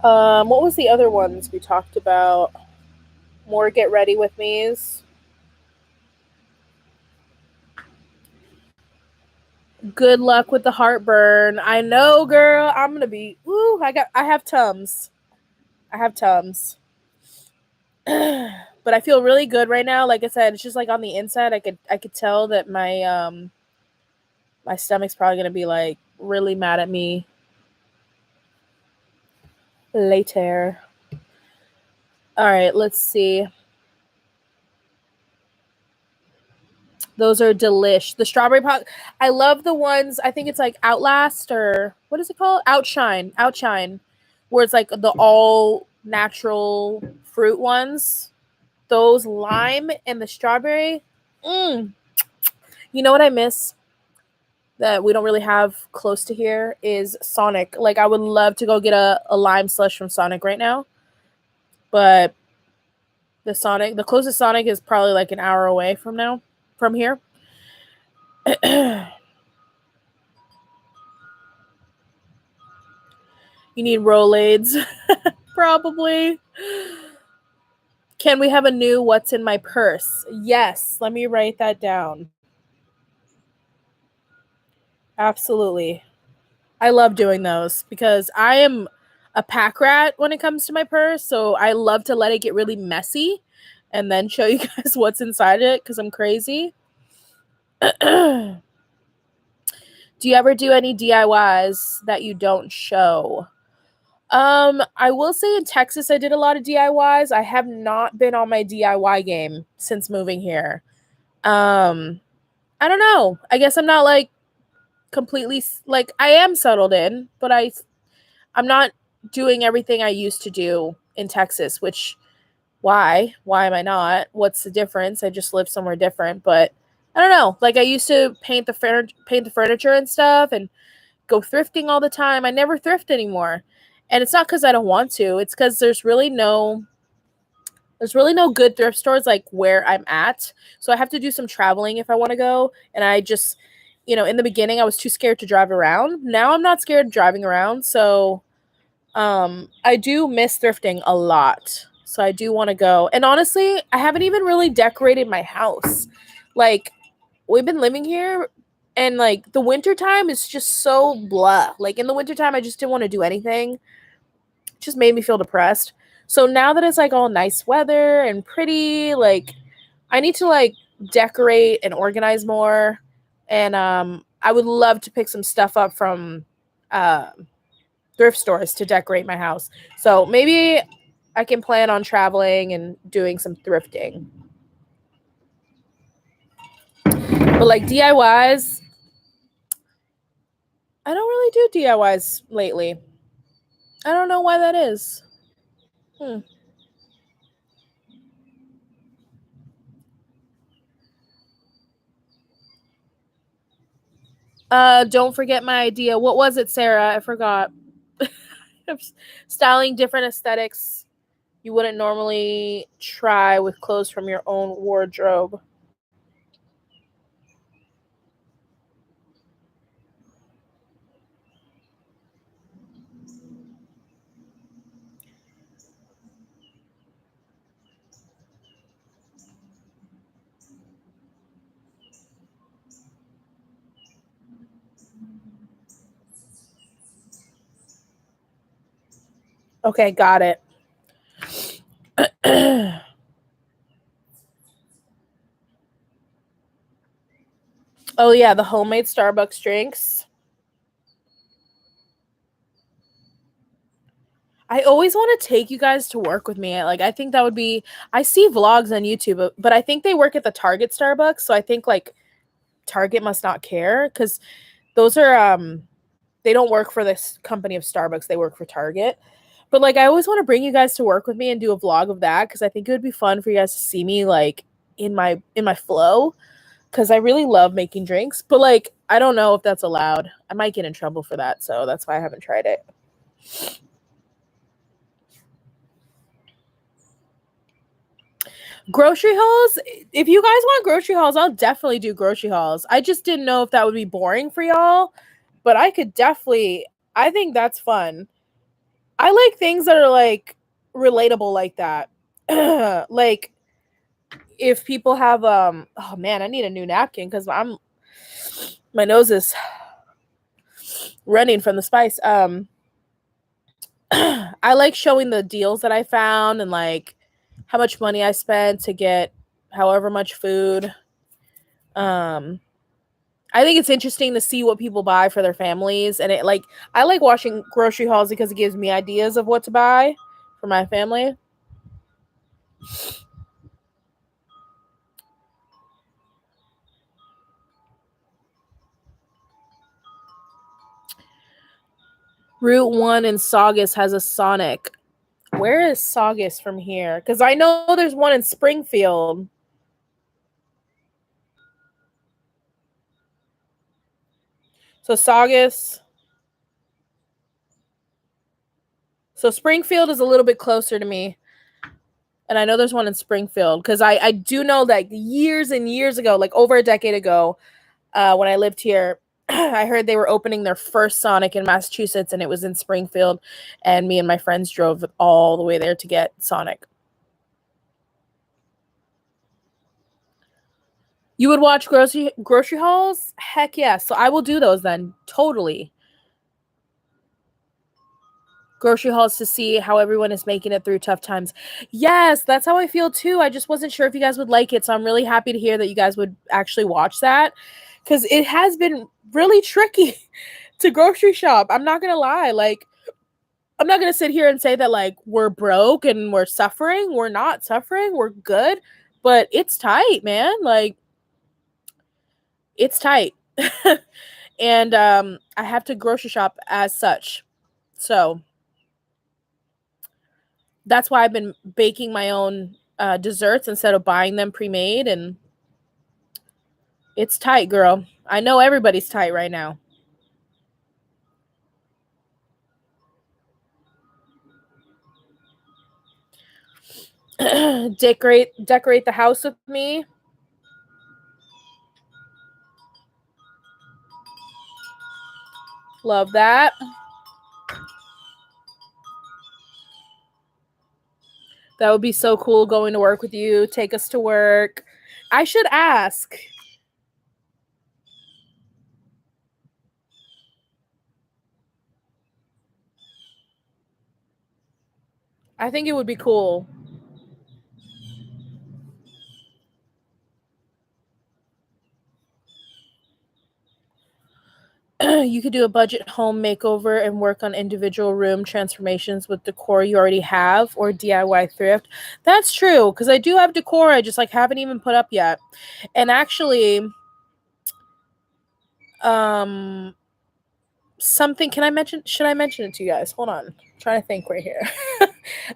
Speaker 1: What was the other ones we talked about? More get ready with me's. Good luck with the heartburn. I know, girl. I'm gonna be. Ooh, I have Tums. I have Tums. But I feel really good right now. Like I said, it's just like on the inside. I could tell that my stomach's probably gonna be like really mad at me later. All right, let's see. Those are delish. The strawberry pop. I love the ones. I think it's like Outlast or what is it called? Outshine, where it's like the all natural fruit ones. Those lime and the strawberry. You know what I miss that we don't really have close to here is Sonic. Like I would love to go get a lime slush from Sonic right now, but the closest Sonic is probably like an hour away from here. You need Rolaids. Probably. Can we have a new what's in my purse? Yes. Let me write that down. Absolutely. I love doing those because I am a pack rat when it comes to my purse. So I love to let it get really messy and then show you guys what's inside it because I'm crazy. Do you ever do any DIYs that you don't show? I will say in Texas I did a lot of DIYs. I have not been on my DIY game since moving here. I don't know. I guess I'm not like completely like I am settled in, but I'm not doing everything I used to do in Texas, which why am I not? What's the difference? I just live somewhere different, but I don't know. Like I used to paint the furniture and stuff and go thrifting all the time. I never thrift anymore. And it's not cuz I don't want to. It's cuz there's really no good thrift stores like where I'm at. So I have to do some traveling if I want to go. And I just, in the beginning I was too scared to drive around. Now I'm not scared of driving around. So I do miss thrifting a lot. So I do want to go. And honestly, I haven't even really decorated my house. Like we've been living here and like the winter time is just so blah. Like in the wintertime I just didn't want to do anything. It just made me feel depressed. So now that it's like all nice weather and pretty, like I need to like decorate and organize more. And I would love to pick some stuff up from thrift stores to decorate my house. So maybe I can plan on traveling and doing some thrifting. But like DIYs, I don't really do DIYs lately. I don't know why that is. Hmm. Don't forget my idea. What was it, Sarah? I forgot. Styling different aesthetics you wouldn't normally try with clothes from your own wardrobe. Okay, got it. Oh yeah, the homemade Starbucks drinks. I always want to take you guys to work with me. Like, I think that would be. I see vlogs on YouTube, but I think they work at the Target Starbucks, so I think like Target must not care because those are they don't work for this company of Starbucks. They work for Target. But like, I always want to bring you guys to work with me and do a vlog of that because I think it would be fun for you guys to see me like in my flow because I really love making drinks. But like, I don't know if that's allowed. I might get in trouble for that, so that's why I haven't tried it. Grocery hauls, if you guys want grocery hauls, I'll definitely do grocery hauls. I just didn't know if that would be boring for y'all, but I could definitely, I think that's fun. I like things that are like relatable like that. Like if people have oh man, I need a new napkin cuz my nose is running from the spice. I like showing the deals that I found and like how much money I spent to get however much food. I think it's interesting to see what people buy for their families, and it like I like watching grocery hauls because it gives me ideas of what to buy for my family. Route 1 in Saugus has a Sonic. Where is Saugus from here? Because I know there's one in Springfield. So Saugus. So Springfield is a little bit closer to me. And I know there's one in Springfield because I do know that years and years ago, like over a decade ago, when I lived here, I heard they were opening their first Sonic in Massachusetts and it was in Springfield. And me and my friends drove all the way there to get Sonic. You would watch grocery hauls? Heck yeah. So I will do those then. Totally. Grocery hauls to see how everyone is making it through tough times. Yes, that's how I feel too. I just wasn't sure if you guys would like it. So I'm really happy to hear that you guys would actually watch that because it has been really tricky to grocery shop. I'm not going to lie. Like, I'm not going to sit here and say that like we're broke and we're suffering. We're not suffering. We're good, but it's tight, man. Like, it's tight. And I have to grocery shop as such. So that's why I've been baking my own desserts instead of buying them pre-made, and it's tight, girl. I know everybody's tight right now. decorate the house with me. Love that. That would be so cool going to work with you. Take us to work. I should ask. I think it would be cool. You could do a budget home makeover and work on individual room transformations with decor you already have or DIY thrift. That's true because I do have decor I just like haven't even put up yet. And actually something can I mention should I mention it to you guys? Hold on. I'm trying to think right here.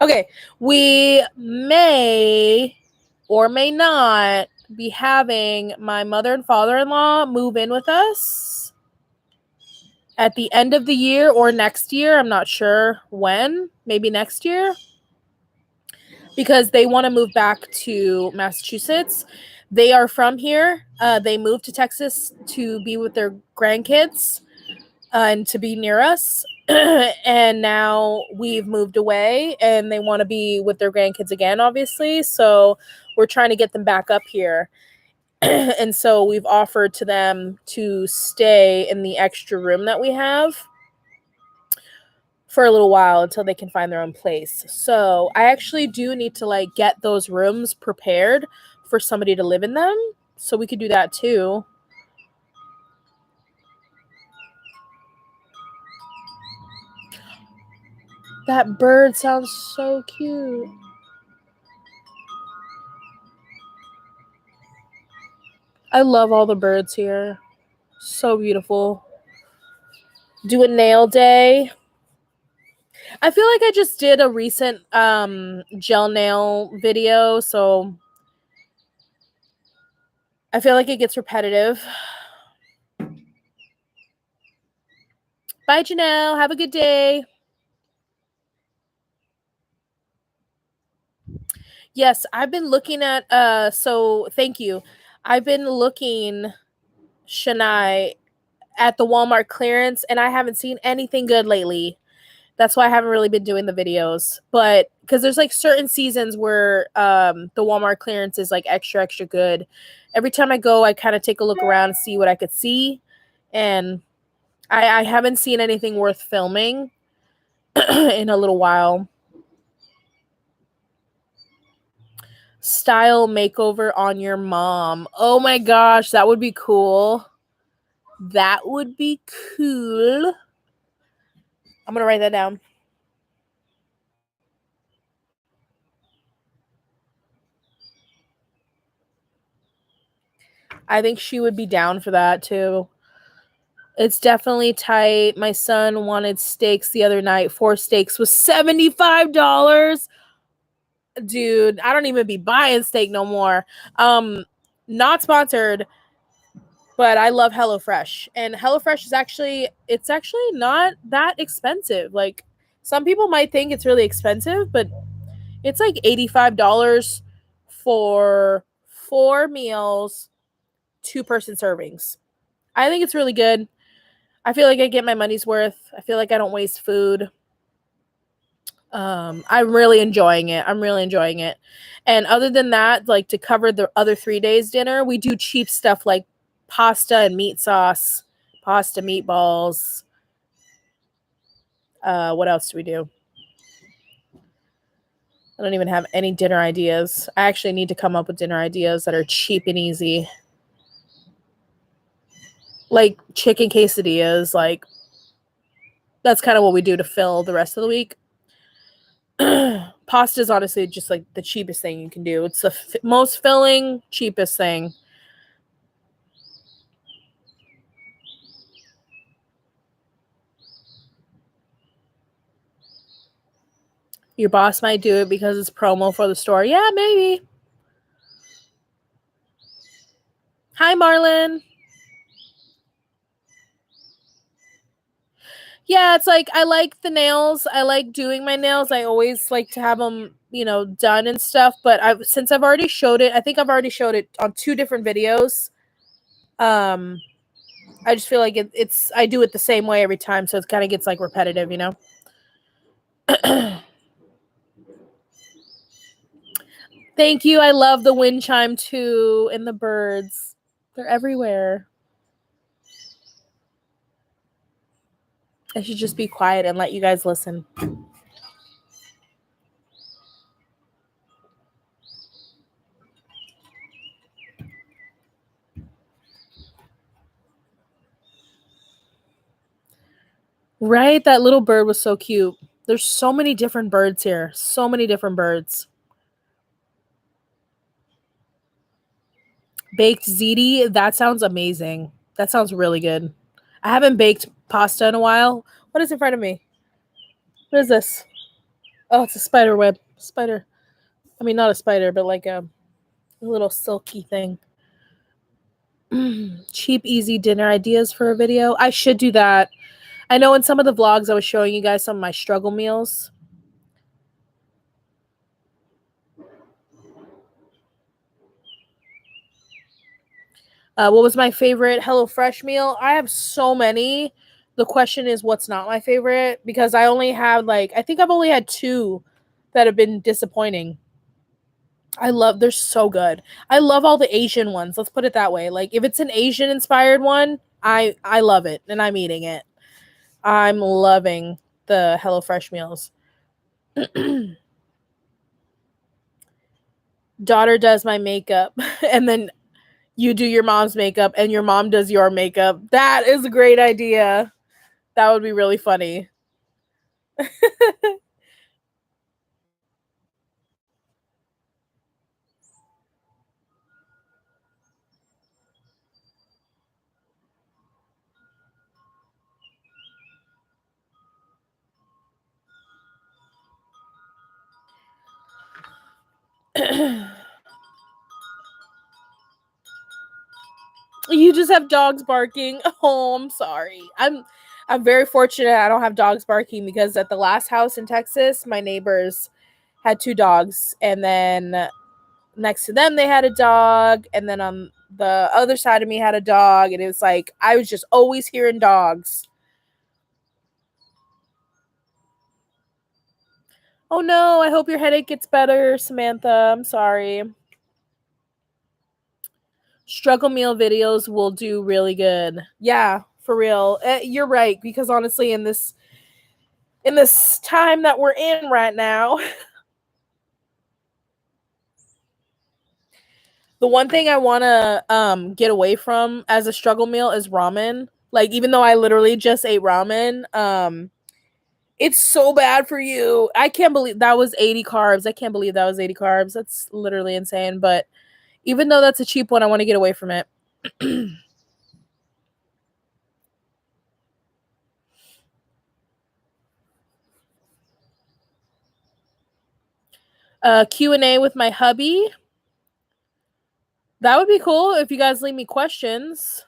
Speaker 1: Okay, we may or may not be having my mother and father-in-law move in with us at the end of the year or next year. I'm not sure when, maybe next year, because they want to move back to Massachusetts. They are from here. They moved to Texas to be with their grandkids and to be near us. And now we've moved away and they want to be with their grandkids again, obviously. So we're trying to get them back up here. And so we've offered to them to stay in the extra room that we have for a little while until they can find their own place. So I actually do need to like get those rooms prepared for somebody to live in them. So we could do that too. That bird sounds so cute. I love all the birds here. So beautiful. Do a nail day. I feel like I just did a recent gel nail video, so I feel like it gets repetitive. Bye, Janelle. Have a good day. Yes, I've been looking at so thank you. I've been looking, Shania, at the Walmart clearance, and I haven't seen anything good lately. That's why I haven't really been doing the videos. But because there's like certain seasons where the Walmart clearance is like extra good. Every time I go, I kind of take a look around and see what I could see. And I haven't seen anything worth filming in a little while. Style makeover on your mom. Oh my gosh, that would be cool. That would be cool. I'm going to write that down. I think she would be down for that too. It's definitely tight. My son wanted steaks the other night. 4 steaks was $75. Dude, I don't even be buying steak no more. Not sponsored, but I love HelloFresh. And HelloFresh is actually not that expensive. Like some people might think it's really expensive, but it's like $85 for 4 meals, 2-person servings. I think it's really good. I feel like I get my money's worth. I feel like I don't waste food. I'm really enjoying it. And other than that, like to cover the other 3 days dinner, we do cheap stuff like pasta and meat sauce, pasta meatballs. What else do we do? I don't even have any dinner ideas. I actually need to come up with dinner ideas that are cheap and easy. Like chicken quesadillas, like that's kind of what we do to fill the rest of the week. Pasta is honestly just like the cheapest thing you can do. It's the most filling, cheapest thing. Your boss might do it because it's promo for the store. Yeah, maybe. Hi, Marlon. Yeah, it's like I like the nails. I like doing my nails. I always like to have them, done and stuff. But since I've already showed it, I think I've already showed it on 2 different videos. I just feel like it's I do it the same way every time, so it kind of gets like repetitive, Thank you. I love the wind chime too and the birds. They're everywhere. I should just be quiet and let you guys listen. Right? That little bird was so cute. There's so many different birds here. So many different birds. Baked ziti, that sounds amazing. That sounds really good. I haven't baked pasta in a while. What is in front of me? What is this? Oh, it's a spider web. Spider. I mean, not a spider, but like a little silky thing. Cheap, easy dinner ideas for a video. I should do that. I know in some of the vlogs I was showing you guys some of my struggle meals. What was my favorite HelloFresh meal? I have so many. The question is, what's not my favorite? Because I only have I think I've only had 2 that have been disappointing. They're so good. I love all the Asian ones. Let's put it that way. Like if it's an Asian inspired one, I love it and I'm eating it. I'm loving the HelloFresh meals. Daughter does my makeup and then you do your mom's makeup and your mom does your makeup. That is a great idea. That would be really funny. You just have dogs barking. Oh, I'm sorry. I'm very fortunate I don't have dogs barking because at the last house in Texas, my neighbors had 2 dogs and then next to them they had a dog and then on the other side of me had a dog and it was like I was just always hearing dogs. Oh no, I hope your headache gets better, Samantha. I'm sorry. Struggle meal videos will do really good. Yeah, for real. You're right because honestly in this time that we're in right now, the one thing I want to get away from as a struggle meal is ramen. Like even though I literally just ate ramen, it's so bad for you. I can't believe that was 80 carbs. I can't believe that was 80 carbs. That's literally insane, but even though that's a cheap one, I want to get away from it. Q&A with my hubby. That would be cool if you guys leave me questions.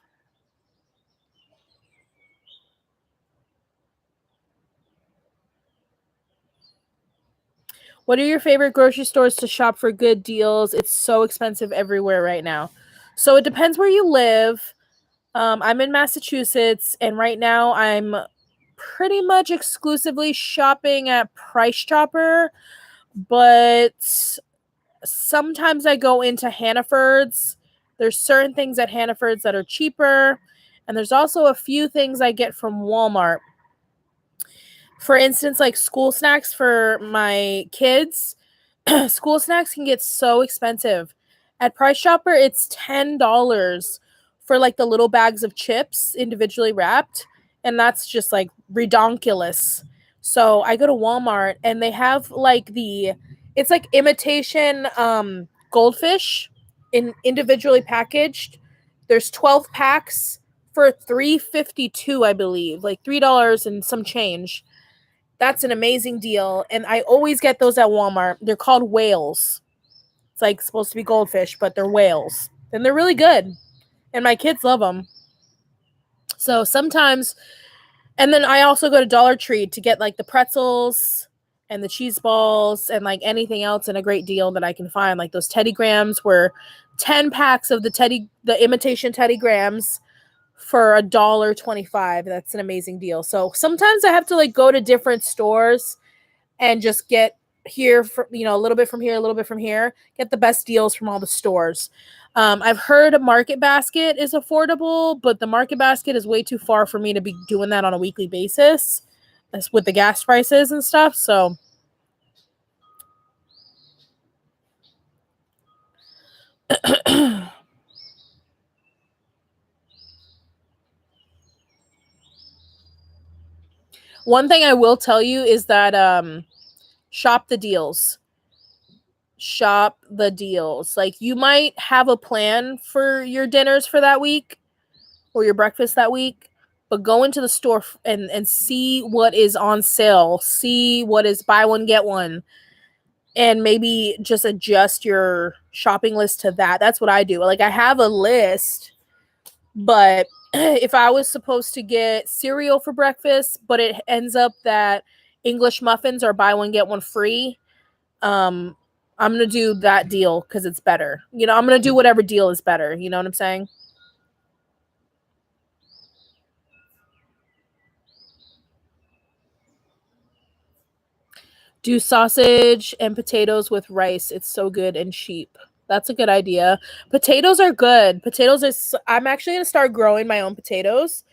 Speaker 1: What are your favorite grocery stores to shop for good deals? It's so expensive everywhere right now. So it depends where you live. I'm in Massachusetts, and right now I'm pretty much exclusively shopping at Price Chopper, but sometimes I go into Hannaford's. There's certain things at Hannaford's that are cheaper, and there's also a few things I get from Walmart. For instance, like school snacks for my kids. School snacks can get so expensive. At Price Chopper, it's $10 for like the little bags of chips individually wrapped, and that's just like redonkulous. So I go to Walmart and they have like it's like imitation goldfish in individually packaged. There's 12 packs for $3.52, I believe, like $3 and some change. That's an amazing deal. And I always get those at Walmart. They're called whales. It's like supposed to be goldfish, but they're whales. And they're really good. And my kids love them. So sometimes, and then I also go to Dollar Tree to get like the pretzels and the cheese balls and like anything else in a great deal that I can find. Like those Teddy Grahams were 10 packs of the imitation Teddy Grahams for $1.25. That's an amazing deal. So sometimes I have to like go to different stores and just get here for a little bit from here, a little bit from here, get the best deals from all the stores. I've heard Market Basket is affordable, but the Market Basket is way too far for me to be doing that on a weekly basis with the gas prices and stuff. So one thing I will tell you is that shop the deals. Shop the deals. Like you might have a plan for your dinners for that week or your breakfast that week, but go into the store and see what is on sale. See what is buy one get one, and maybe just adjust your shopping list to that. That's what I do. Like I have a list, but if I was supposed to get cereal for breakfast, but it ends up that English muffins are buy one get one free, I'm gonna do that deal because it's better. You know, I'm gonna do whatever deal is better. You know what I'm saying? Do sausage and potatoes with rice. It's so good and cheap. That's a good idea. Potatoes are good. Potatoes is. I'm actually gonna start growing my own potatoes.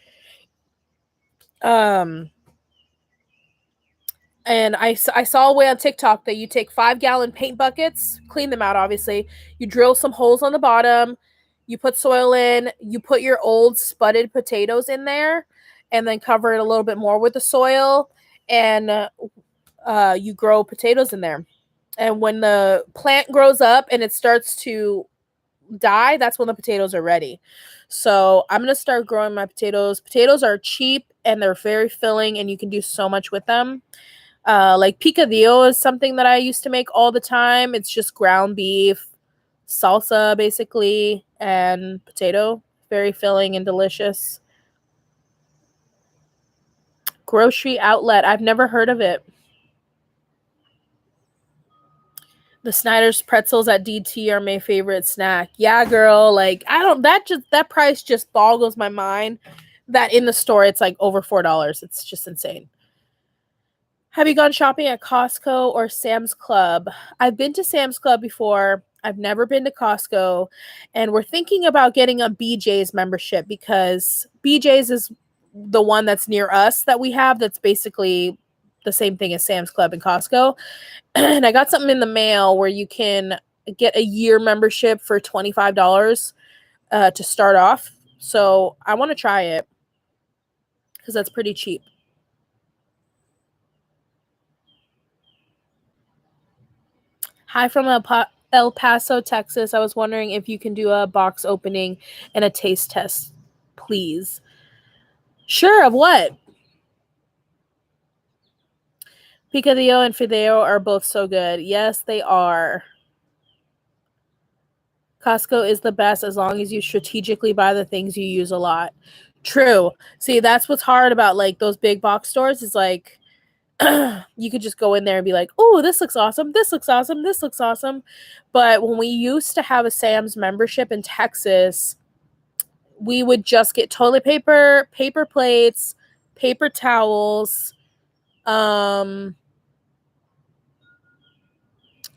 Speaker 1: Um, and I saw a way on TikTok that you take 5-gallon paint buckets, clean them out, obviously. You drill some holes on the bottom, you put soil in, you put your old spudded potatoes in there, and then cover it a little bit more with the soil, and you grow potatoes in there. And when the plant grows up and it starts to die, that's when the potatoes are ready. So I'm gonna start growing my potatoes. Potatoes are cheap and they're very filling, and you can do so much with them. Like picadillo is something that I used to make all the time. It's just ground beef, salsa basically, and potato. Very filling and delicious. Grocery outlet. I've never heard of it. The Snyder's pretzels at DT are my favorite snack. Yeah, girl. Like I don't. That price just boggles my mind. That in the store it's like over $4. It's just insane. Have you gone shopping at Costco or Sam's Club? I've been to Sam's Club before. I've never been to Costco. And we're thinking about getting a BJ's membership because BJ's is the one that's near us that we have that's basically the same thing as Sam's Club and Costco. And I got something in the mail where you can get a year membership for $25 to start off. So I want to try it because that's pretty cheap. Hi from El Paso, Texas. I was wondering if you can do a box opening and a taste test, please. Sure, of what? Picadillo and Fideo are both so good. Yes, they are. Costco is the best as long as you strategically buy the things you use a lot. True. See, that's what's hard about like those big box stores is like you could just go in there and be like, "Oh, this looks awesome. This looks awesome. This looks awesome." But when we used to have a Sam's membership in Texas, we would just get toilet paper, paper plates, paper towels, um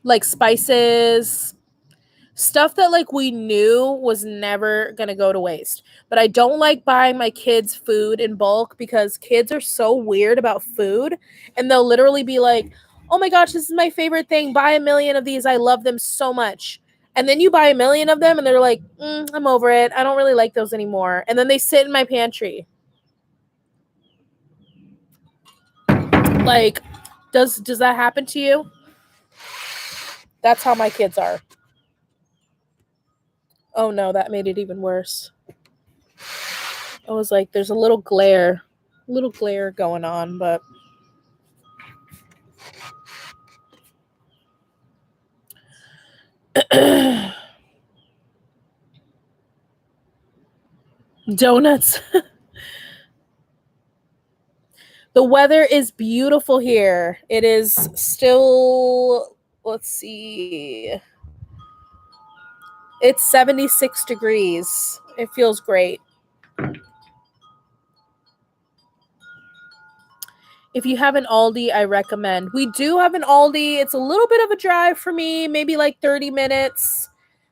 Speaker 1: like spices, stuff that like we knew was never going to go to waste. But I don't like buying my kids food in bulk because kids are so weird about food and they'll literally be like, "Oh my gosh, this is my favorite thing. Buy a million of these. I love them so much." And then you buy a million of them and they're like, "I'm over it. I don't really like those anymore." And then they sit in my pantry. Like, does that happen to you? That's how my kids are. Oh no, that made it even worse. I was like, there's a little glare going on, but donuts. The weather is beautiful here. It is still, let's see, it's 76 degrees. It feels great. If you have an Aldi, I recommend. We do have an Aldi. It's a little bit of a drive for me, maybe like 30 minutes.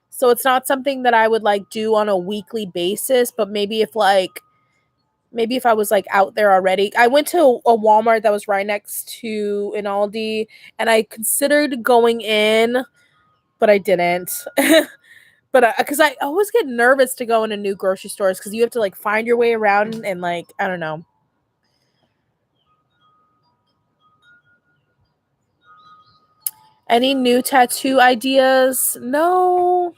Speaker 1: So it's not something that I would like do on a weekly basis, but maybe if I was like out there already. I went to a Walmart that was right next to an Aldi and I considered going in, but I didn't. But because I always get nervous to go into new grocery stores because you have to like find your way around and like, I don't know. Any new tattoo ideas? No.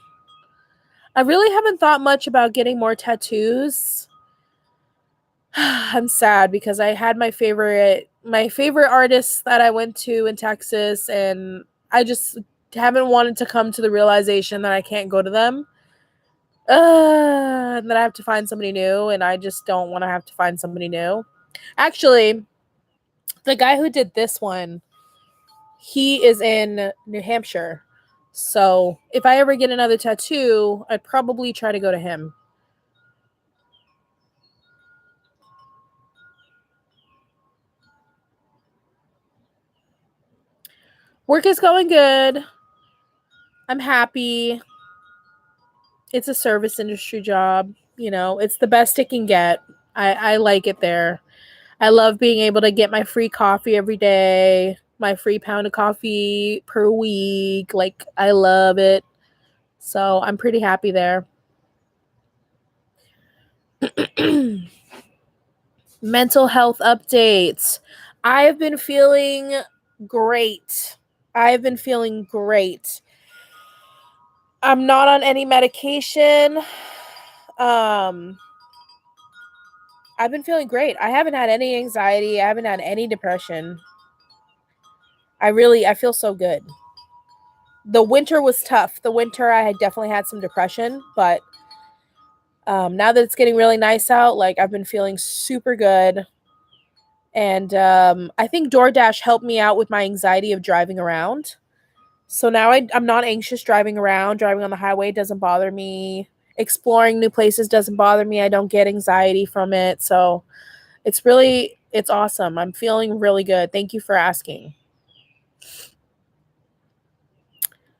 Speaker 1: I really haven't thought much about getting more tattoos. I'm sad because I had my favorite artists that I went to in Texas and I just haven't wanted to come to the realization that I can't go to them. And then I have to find somebody new, and I just don't want to have to find somebody new. Actually, the guy who did this one, he is in New Hampshire. So if I ever get another tattoo, I'd probably try to go to him. Work is going good. I'm happy. It's a service industry job. You know, it's the best it can get. I like it there. I love being able to get my free coffee every day, my free pound of coffee per week. Like, I love it. So I'm pretty happy there. Mental health updates. I've been feeling great. I've been feeling great. I'm not on any medication. I've been feeling great. I haven't had any anxiety. I haven't had any depression. I feel so good. The winter was tough. The winter I had definitely had some depression, but now that it's getting really nice out, like, I've been feeling super good. And I think DoorDash helped me out with my anxiety of driving around. So now I'm not anxious driving around. Driving on the highway doesn't bother me. Exploring new places doesn't bother me. I don't get anxiety from it. So it's awesome. I'm feeling really good. Thank you for asking.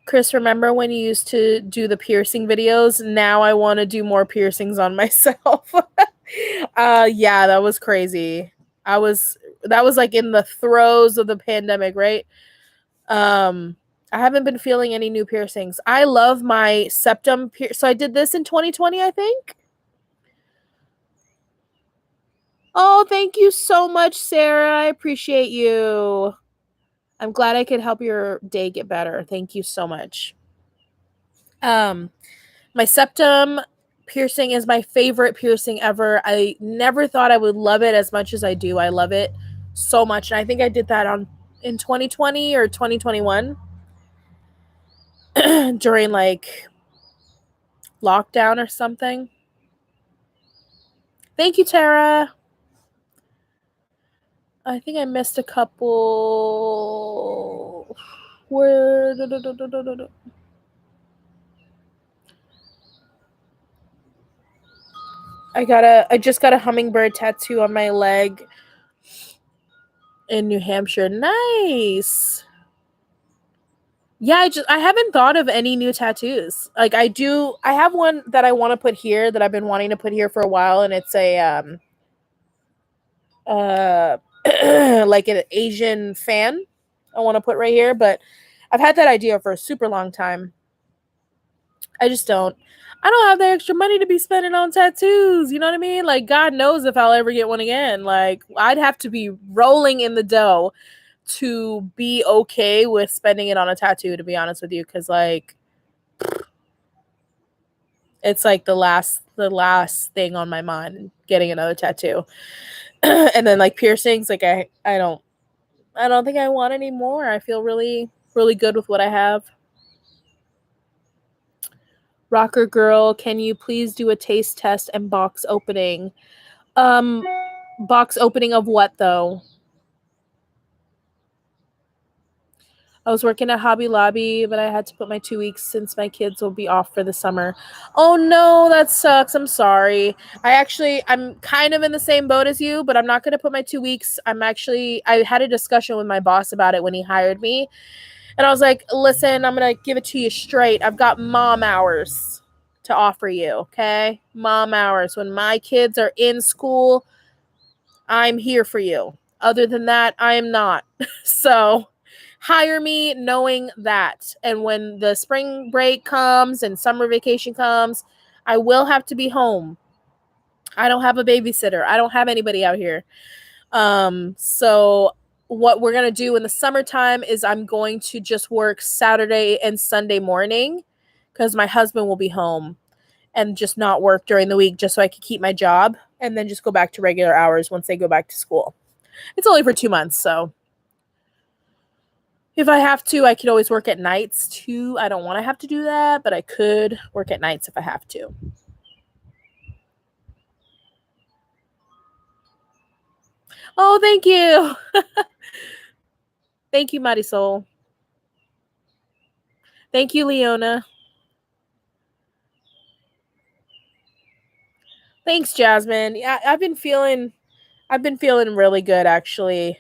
Speaker 1: Chris, remember when you used to do the piercing videos? Now I want to do more piercings on myself. Yeah, that was crazy. That was like in the throes of the pandemic, right? I haven't been feeling any new piercings. I love my septum so I did this in 2020, I think. Oh, thank you so much, Sarah. I appreciate you. I'm glad I could help your day get better. Thank you so much. My septum piercing is my favorite piercing ever. I never thought I would love it as much as I do. I love it so much. And I think I did that in 2020 or 2021 during like lockdown or something. Thank you, Tara. I think I missed a couple. Where? I just got a hummingbird tattoo on my leg in New Hampshire. Nice. Yeah, I haven't thought of any new tattoos. Like, I have one that I want to put here that I've been wanting to put here for a while, and it's a like an Asian fan I want to put right here, but I've had that idea for a super long time. I don't have the extra money to be spending on tattoos. You know what I mean? Like, God knows if I'll ever get one again. Like, I'd have to be rolling in the dough to be okay with spending it on a tattoo, to be honest with you. Cause like, it's like the last thing on my mind, getting another tattoo. And then like piercings, like I don't think I want any more. I feel really, really good with what I have. Rocker girl, can you please do a taste test and box opening? Box opening of what though? I was working at Hobby Lobby, but I had to put my 2 weeks since my kids will be off for the summer. Oh no, that sucks. I'm sorry. I'm kind of in the same boat as you, but I'm not going to put my 2 weeks. I had a discussion with my boss about it when he hired me. And I was like, listen, I'm going to give it to you straight. I've got mom hours to offer you, okay? Mom hours. When my kids are in school, I'm here for you. Other than that, I am not. So hire me knowing that. And when the spring break comes and summer vacation comes, I will have to be home. I don't have a babysitter. I don't have anybody out here. So what we're going to do in the summertime is I'm going to just work Saturday and Sunday morning because my husband will be home, and just not work during the week just so I could keep my job and then just go back to regular hours once they go back to school. It's only for 2 months, so if I have to, I could always work at nights too. I don't want to have to do that, but I could work at nights if I have to. Oh, thank you. Thank you, Marisol. Thank you, Leona. Thanks, Jasmine. Yeah, I've been feeling really good, actually.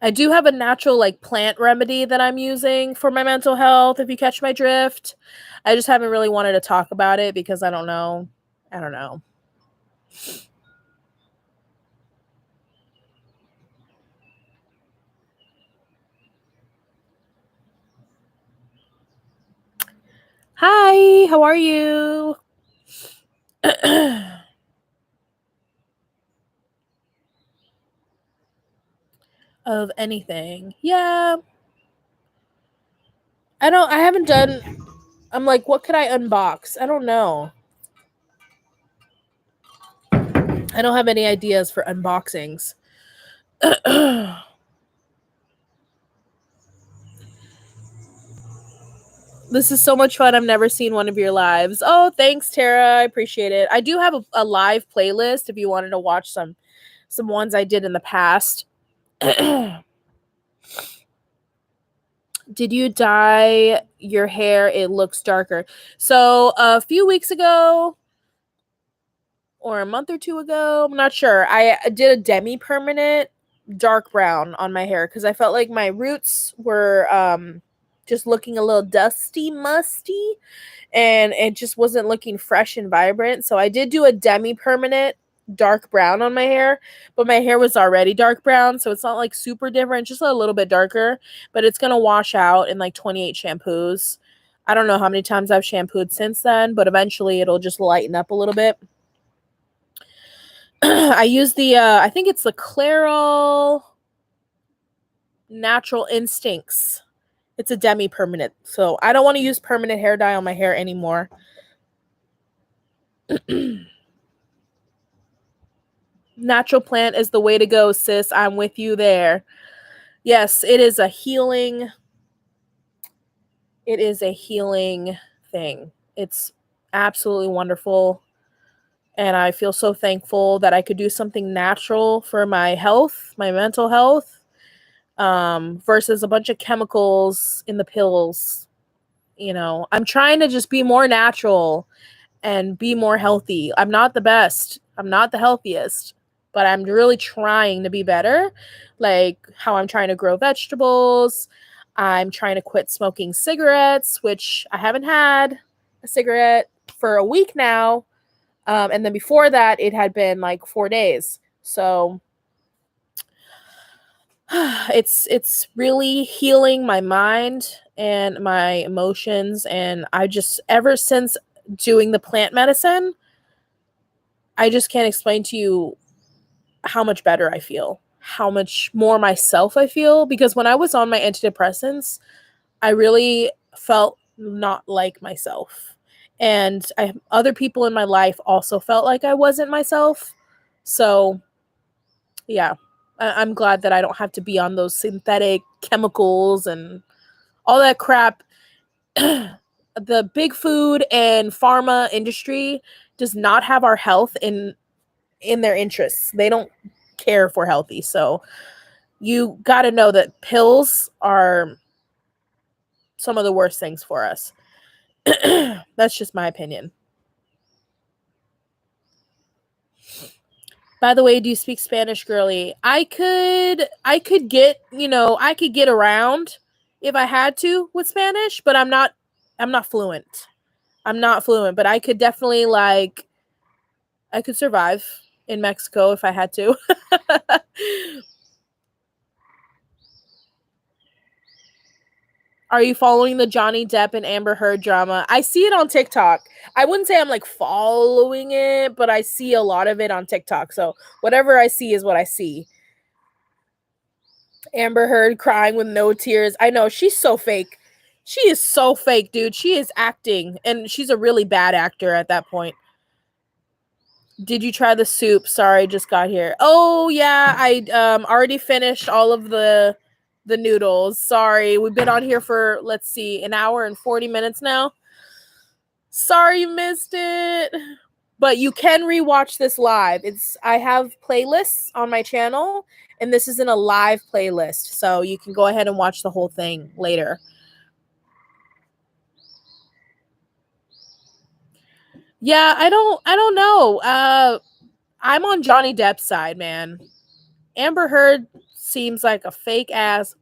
Speaker 1: I do have a natural like plant remedy that I'm using for my mental health, if you catch my drift. I just haven't really wanted to talk about it because I don't know. I don't know. Hi, how are you? Of anything. Yeah. I haven't done I'm like, what could I unbox? I don't know. I don't have any ideas for unboxings. This is so much fun. I've never seen one of your lives. Oh, thanks, Tara. I appreciate it. I do have a live playlist if you wanted to watch some ones I did in the past. Did you dye your hair? It looks darker. So a few weeks ago, or a month or two ago, I'm not sure. I did a demi-permanent dark brown on my hair because I felt like my roots were just looking a little dusty, musty, and it just wasn't looking fresh and vibrant. So I did do a demi-permanent dark brown on my hair, but my hair was already dark brown, so it's not like super different, just a little bit darker, but it's going to wash out in like 28 shampoos. I don't know how many times I've shampooed since then, but eventually it'll just lighten up a little bit. I use the I think it's the Clairol Natural Instincts. It's a demi-permanent. So I don't want to use permanent hair dye on my hair anymore. Natural plant is the way to go, sis. I'm with you there. Yes, it is a healing thing. It's absolutely wonderful. And I feel so thankful that I could do something natural for my health, my mental health, versus a bunch of chemicals in the pills. You know, I'm trying to just be more natural and be more healthy. I'm not the best. I'm not the healthiest, but I'm really trying to be better. Like how I'm trying to grow vegetables. I'm trying to quit smoking cigarettes, which I haven't had a cigarette for a week now. And then before that, it had been like 4 days. So it's really healing my mind and my emotions. And I just, ever since doing the plant medicine, I just can't explain to you how much better I feel, how much more myself I feel. Because when I was on my antidepressants, I really felt not like myself. And other people in my life also felt like I wasn't myself. So, yeah, I'm glad that I don't have to be on those synthetic chemicals and all that crap. The big food and pharma industry does not have our health in their interests. They don't care if we're healthy. So you got to know that pills are some of the worst things for us. That's just my opinion. By the way, do you speak Spanish, girly? I could get, I could get around if I had to with Spanish, but I'm not fluent. I'm not fluent, but I could definitely I could survive in Mexico if I had to. Are you following the Johnny Depp and Amber Heard drama? I see it on TikTok. I wouldn't say I'm like following it, but I see a lot of it on TikTok. So whatever I see is what I see. Amber Heard crying with no tears. I know she's so fake. She is so fake, dude. She is acting, and she's a really bad actor at that point. Did you try the soup? Sorry, just got here. Oh yeah, I already finished all of the noodles. Sorry, we've been on here for, let's see, an hour and 40 minutes now. Sorry you missed it. But you can rewatch this live. I have playlists on my channel, and this is in a live playlist, so you can go ahead and watch the whole thing later. Yeah, I don't know. I'm on Johnny Depp's side, man. Amber Heard seems like a fake ass.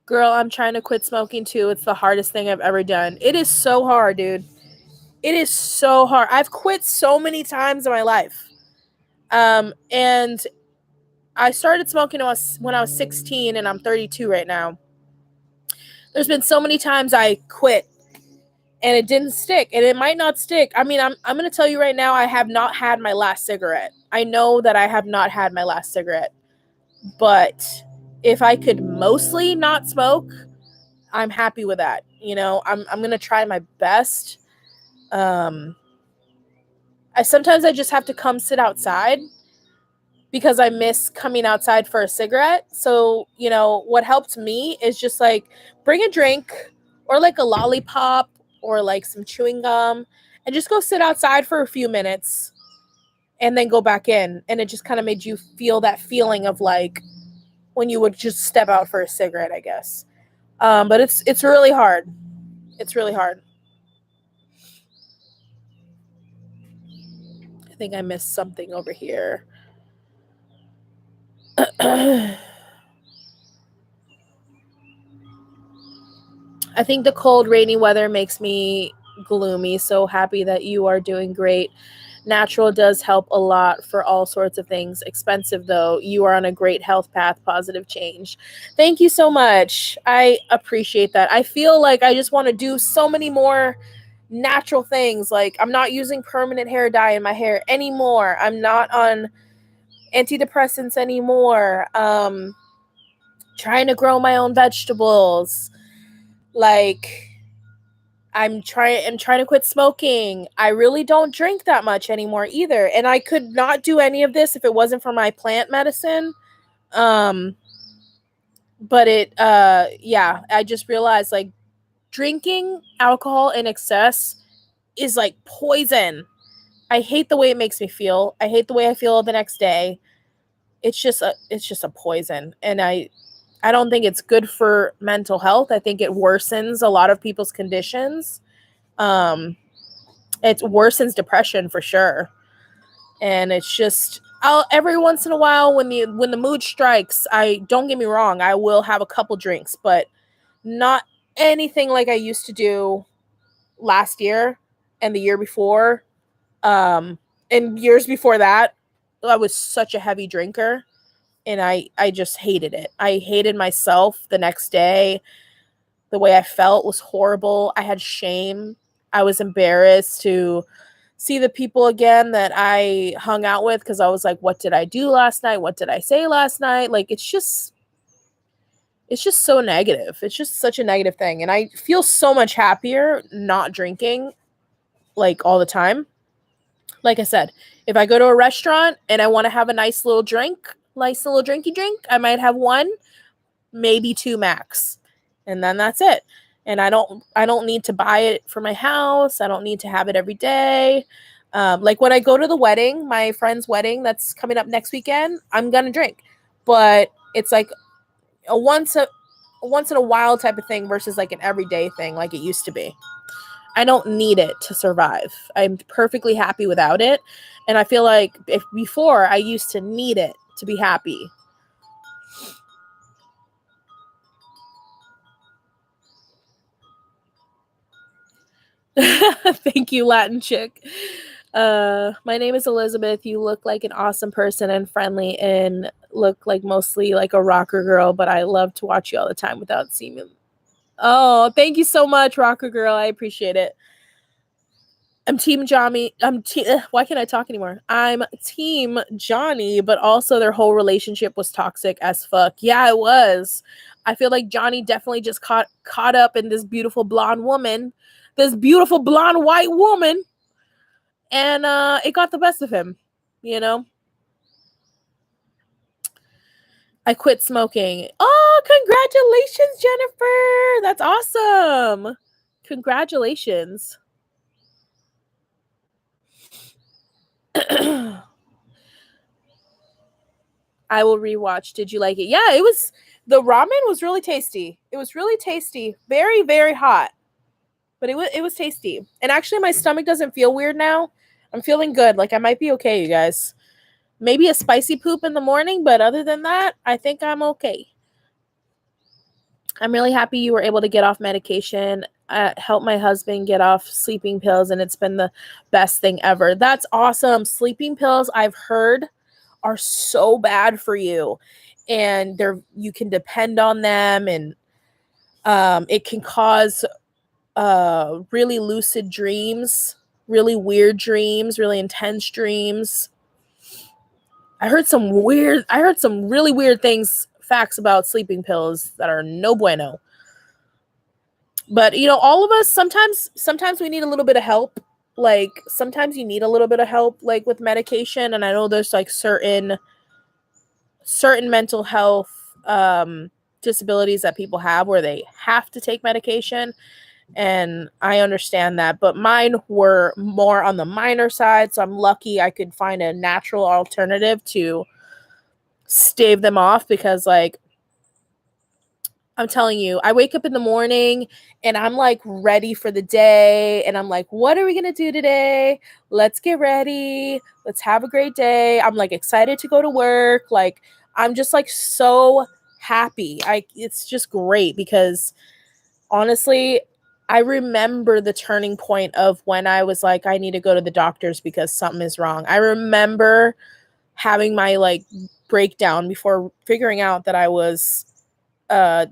Speaker 1: Girl, I'm trying to quit smoking too. It's the hardest thing I've ever done. It is so hard, dude. It is so hard. I've quit so many times in my life. And I started smoking when I was 16, and I'm 32 right now. There's been so many times I quit and it didn't stick, and it might not stick. I mean, I'm going to tell you right now, I have not had my last cigarette. I know that I have not had my last cigarette, but if I could mostly not smoke, I'm happy with that. You know, I'm going to try my best. Sometimes I just have to come sit outside because I miss coming outside for a cigarette. So, you know, what helped me is just like bring a drink or like a lollipop or like some chewing gum and just go sit outside for a few minutes and then go back in. And it just kind of made you feel that feeling of like when you would just step out for a cigarette, I guess. But it's really hard. It's really hard. I think I missed something over here. I think the cold, rainy weather makes me gloomy. So happy that you are doing great. Natural does help a lot for all sorts of things. Expensive, though. You are on a great health path, positive change. Thank you so much. I appreciate that. I feel like I just want to do so many more natural things. Like, I'm not using permanent hair dye in my hair anymore. I'm not on antidepressants anymore. Trying to grow my own vegetables. Like, I'm trying to quit smoking. I really don't drink that much anymore either. And I could not do any of this if it wasn't for my plant medicine. But yeah, I just realized like drinking alcohol in excess is like poison. I hate the way it makes me feel. I hate the way I feel the next day. It's just a poison. And I don't think it's good for mental health. I think it worsens a lot of people's conditions. It worsens depression for sure. And it's just every once in a while when the mood strikes, I don't get me wrong, I will have a couple drinks, but not anything like I used to do last year and the year before. And years before that, I was such a heavy drinker and I just hated it. I hated myself the next day. The way I felt was horrible. I had shame. I was embarrassed to see the people again that I hung out with because I was like, what did I do last night? What did I say last night? Like, it's just so negative. It's just such a negative thing. And I feel so much happier not drinking like all the time. Like I said, if I go to a restaurant and I want to have a nice little drinky drink, I might have one, maybe two max. And then that's it. And I don't need to buy it for my house. I don't need to have it every day. Like when I go to the wedding, my friend's wedding that's coming up next weekend, I'm gonna drink. But it's like a once in a while type of thing versus like an everyday thing like it used to be. I don't need it to survive. I'm perfectly happy without it. And I feel like if before I used to need it to be happy. Thank you, Latin chick. My name is Elizabeth. You look like an awesome person and friendly and look like mostly like a rocker girl, but I love to watch you all the time without seeming. Oh, thank you so much, rocker girl. I appreciate it. I'm team Johnny. Why can't I talk anymore? I'm team Johnny, but also their whole relationship was toxic as fuck. Yeah, it was. I feel like Johnny definitely just caught up in this beautiful blonde woman, this beautiful blonde white woman, and it got the best of him, you know. I quit smoking. Oh, congrats! Congratulations, Jennifer. That's awesome. Congratulations. I will rewatch. Did you like it? Yeah, the ramen was really tasty. It was really tasty. Very, very hot. But it was tasty. And actually my stomach doesn't feel weird now. I'm feeling good. Like I might be okay, you guys. Maybe a spicy poop in the morning, but other than that, I think I'm okay. I'm really happy you were able to get off medication. Help my husband get off sleeping pills, and it's been the best thing ever. That's awesome. Sleeping pills, I've heard, are so bad for you, and you can depend on them, and it can cause really lucid dreams, really weird dreams, really intense dreams. I heard some really weird facts about sleeping pills that are no bueno. But all of us sometimes we need a little bit of help. Like sometimes you need a little bit of help like with medication, and I know there's like certain mental health disabilities that people have where they have to take medication, and I understand that, but mine were more on the minor side, so I'm lucky I could find a natural alternative to stave them off, because like I'm telling you, I wake up in the morning and I'm like ready for the day, and I'm like, what are we going to do today? Let's get ready. Let's have a great day. I'm like excited to go to work. Like I'm just like so happy. It's just great, because honestly, I remember the turning point of when I was like, I need to go to the doctors because something is wrong. I remember having my like breakdown before figuring out that I was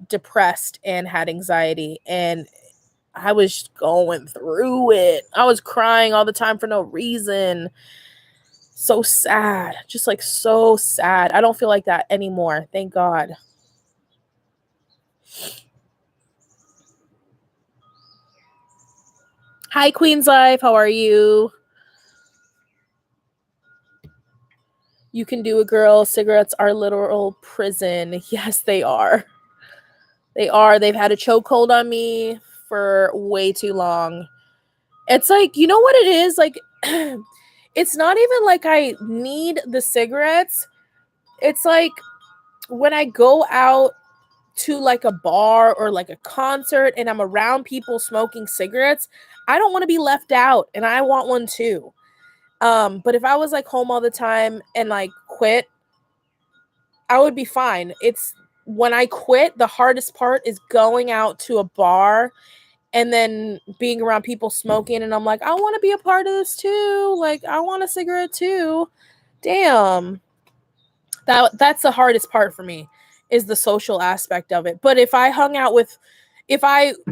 Speaker 1: depressed and had anxiety, and I was going through it. I was crying all the time for no reason. So sad. Just like so sad. I don't feel like that anymore. Thank God. Hi, Queen's Life. How are you? You can do it, girl. Cigarettes are literal prison. Yes, they are. They are. They've had a chokehold on me for way too long. It's like, you know what it is? Like, it's not even like I need the cigarettes. It's like when I go out to like a bar or like a concert and I'm around people smoking cigarettes, I don't want to be left out, and I want one too. But if I was like home all the time and like quit, I would be fine. It's when I quit, the hardest part is going out to a bar and then being around people smoking, and I'm like, I want to be a part of this too. Like I want a cigarette too. Damn. That's the hardest part for me, is the social aspect of it. But if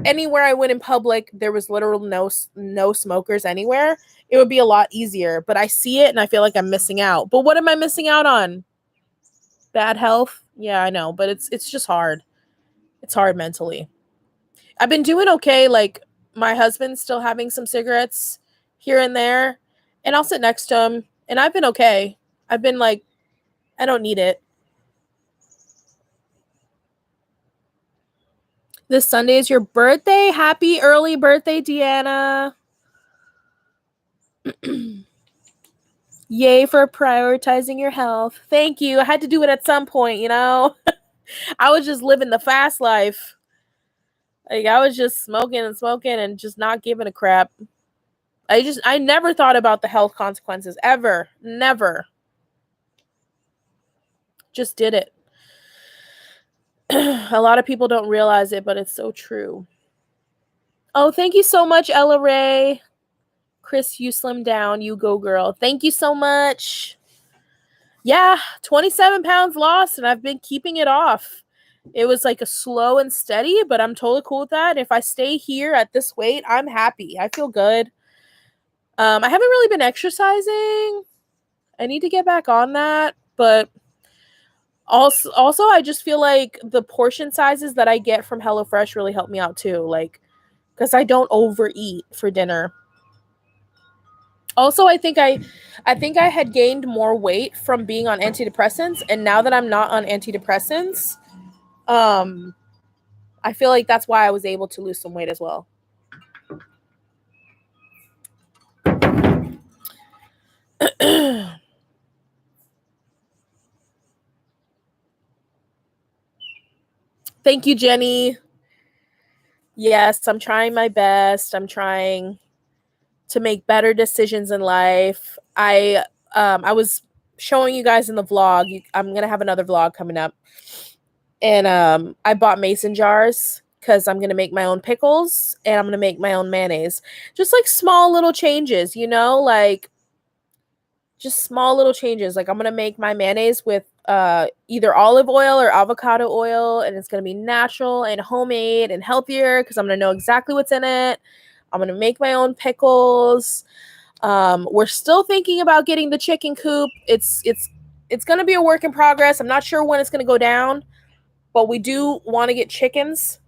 Speaker 1: anywhere I went in public, there was literally no smokers anywhere, it would be a lot easier. But I see it and I feel like I'm missing out. But what am I missing out on? Bad health? Yeah, I know, but it's just hard. It's hard mentally. I've been doing okay. Like my husband's still having some cigarettes here and there, and I'll sit next to him, and I've been okay. I've been like, I don't need it. This Sunday is your birthday. Happy early birthday, Deanna. Yay for prioritizing your health. Thank you. I had to do it at some point, I was just living the fast life. Like I was just smoking and just not giving a crap. I never thought about the health consequences ever. Never. Just did it. A lot of people don't realize it, but it's so true. Oh, thank you so much, Ella Ray. Chris, you slimmed down. You go, girl. Thank you so much. Yeah, 27 pounds lost, and I've been keeping it off. It was like a slow and steady, but I'm totally cool with that. If I stay here at this weight, I'm happy. I feel good. I haven't really been exercising. I need to get back on that, but also I just feel like the portion sizes that I get from HelloFresh really help me out too, like because I don't overeat for dinner. Also, I think I had gained more weight from being on antidepressants, and now that I'm not on antidepressants, I feel like that's why I was able to lose some weight as well. Thank you, Jenny. Yes, I'm trying my best. I'm trying to make better decisions in life. I was showing you guys in the vlog. I'm gonna have another vlog coming up, and I bought mason jars because I'm gonna make my own pickles and I'm gonna make my own mayonnaise. Just like small little changes, you know, like just small little changes. Like I'm gonna make my mayonnaise with either olive oil or avocado oil, and it's gonna be natural and homemade and healthier because I'm gonna know exactly what's in it. I'm gonna make my own pickles. We're still thinking about getting the chicken coop. It's gonna be a work in progress. I'm not sure when it's gonna go down, but we do want to get chickens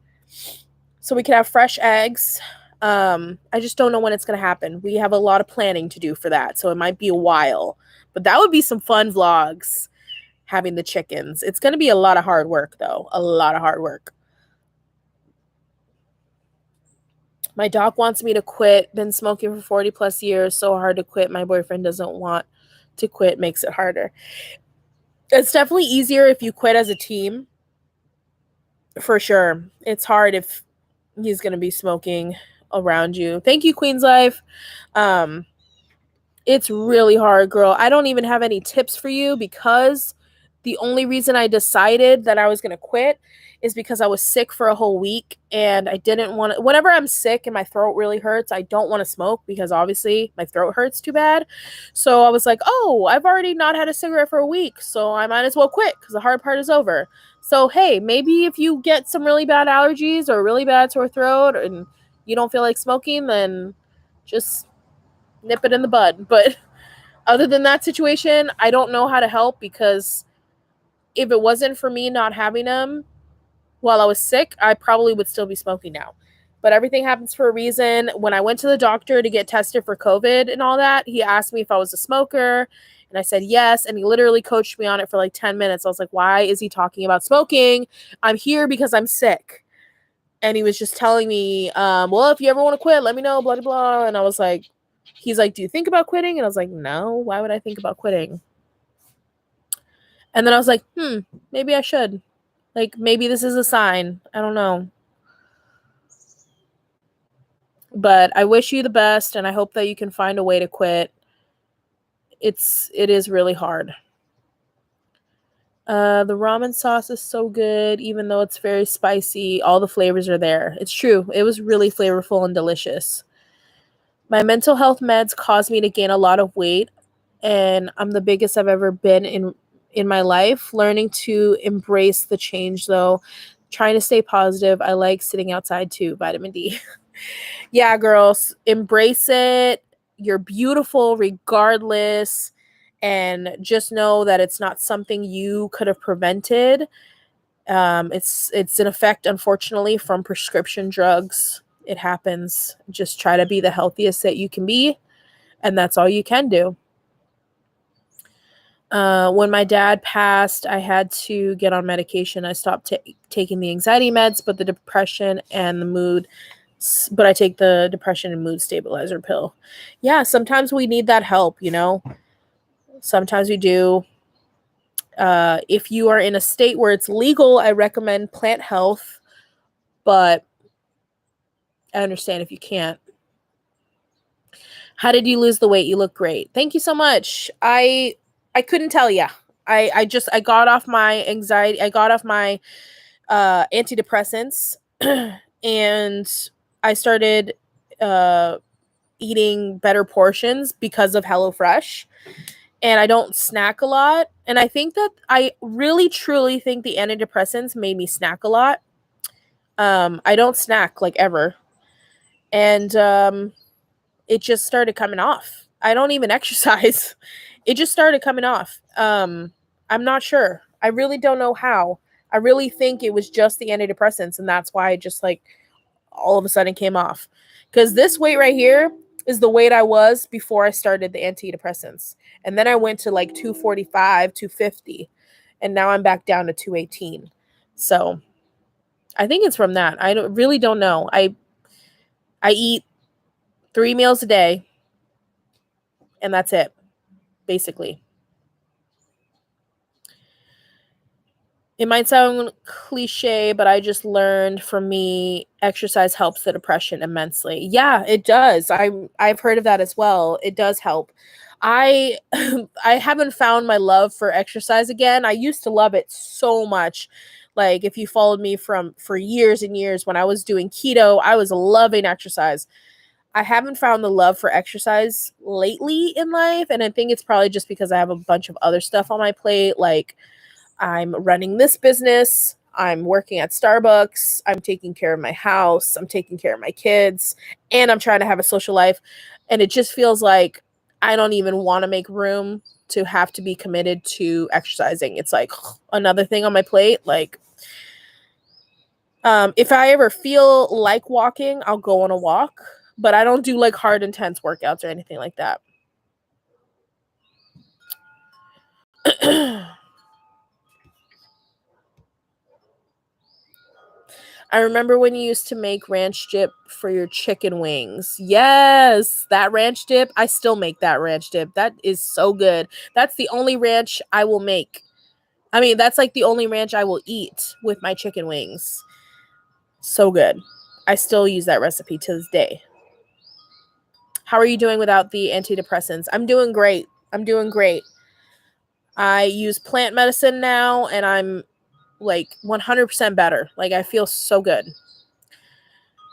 Speaker 1: so we can have fresh eggs. I just don't know when it's going to happen. We have a lot of planning to do for that, so it might be a while. But that would be some fun vlogs, having the chickens. It's going to be a lot of hard work, though. A lot of hard work. My doc wants me to quit. Been smoking for 40 plus years. So hard to quit. My boyfriend doesn't want to quit. Makes it harder. It's definitely easier if you quit as a team. For sure. It's hard if he's going to be smoking around you. Thank you, Queen's Life. It's really hard, girl. I don't even have any tips for you because the only reason I decided that I was going to quit is because I was sick for a whole week and I didn't want to. Whenever I'm sick and my throat really hurts, I don't want to smoke because obviously my throat hurts too bad. So I was like, oh, I've already not had a cigarette for a week, so I might as well quit because the hard part is over. So, hey, maybe if you get some really bad allergies or really bad sore throat and you don't feel like smoking, then just nip it in the bud. But other than that situation, I don't know how to help because if it wasn't for me not having them while I was sick, I probably would still be smoking now. But everything happens for a reason. When I went to the doctor to get tested for COVID and all that, he asked me if I was a smoker. And I said yes. And he literally coached me on it for like 10 minutes. I was like, why is he talking about smoking? I'm here because I'm sick. And he was just telling me, well, if you ever want to quit, let me know, blah, blah, blah. And I was like, he's like, do you think about quitting? And I was like, no, why would I think about quitting? And then I was like, maybe I should. Like, maybe this is a sign. I don't know. But I wish you the best, and I hope that you can find a way to quit. It is really hard. The ramen sauce is so good, even though it's very spicy. All the flavors are there. It's true. It was really flavorful and delicious. My mental health meds caused me to gain a lot of weight, and I'm the biggest I've ever been in my life. Learning to embrace the change, though. Trying to stay positive. I like sitting outside too. Vitamin D. Yeah, girls, embrace it. You're beautiful regardless. And just know that it's not something you could have prevented. It's an effect, unfortunately, from prescription drugs. It happens. Just try to be the healthiest that you can be, and that's all you can do. When my dad passed, I had to get on medication. I stopped taking the anxiety meds, but the depression and the mood. But I take the depression and mood stabilizer pill. Yeah, sometimes we need that help, you know. Sometimes we do. If you are in a state where it's legal, I recommend plant health, but I understand if you can't. How did you lose the weight? You look great. Thank you so much. I couldn't tell you. I got off my anxiety. I got off my antidepressants and I started eating better portions because of HelloFresh. And I don't snack a lot. And I think that I really, truly think the antidepressants made me snack a lot. I don't snack like ever. And it just started coming off. I don't even exercise. It just started coming off. I'm not sure. I really don't know how. I really think it was just the antidepressants. And that's why I just like all of a sudden came off. Because this weight right here is the weight I was before I started the antidepressants. And then I went to like 245, 250. And now I'm back down to 218. So I think it's from that. I really don't know. I eat 3 meals a day, and that's it, basically. It might sound cliche, but I just learned, for me, exercise helps the depression immensely. Yeah, it does. I've heard of that as well. It does help. I I haven't found my love for exercise again. I used to love it so much. Like, if you followed me for years and years when I was doing keto, I was loving exercise. I haven't found the love for exercise lately in life, and I think it's probably just because I have a bunch of other stuff on my plate. Like, I'm running this business, I'm working at Starbucks, I'm taking care of my house, I'm taking care of my kids, and I'm trying to have a social life. And it just feels like I don't even want to make room to have to be committed to exercising. It's like another thing on my plate. Like, if I ever feel like walking, I'll go on a walk, but I don't do like hard, intense workouts or anything like that. I remember when you used to make ranch dip for your chicken wings. Yes, that ranch dip. I still make that ranch dip. That is so good. That's the only ranch I will make. I mean, that's like the only ranch I will eat with my chicken wings. So good. I still use that recipe to this day. How are you doing without the antidepressants? I'm doing great. I'm doing great. I use plant medicine now, and I'm like 100% better. Like, I feel so good.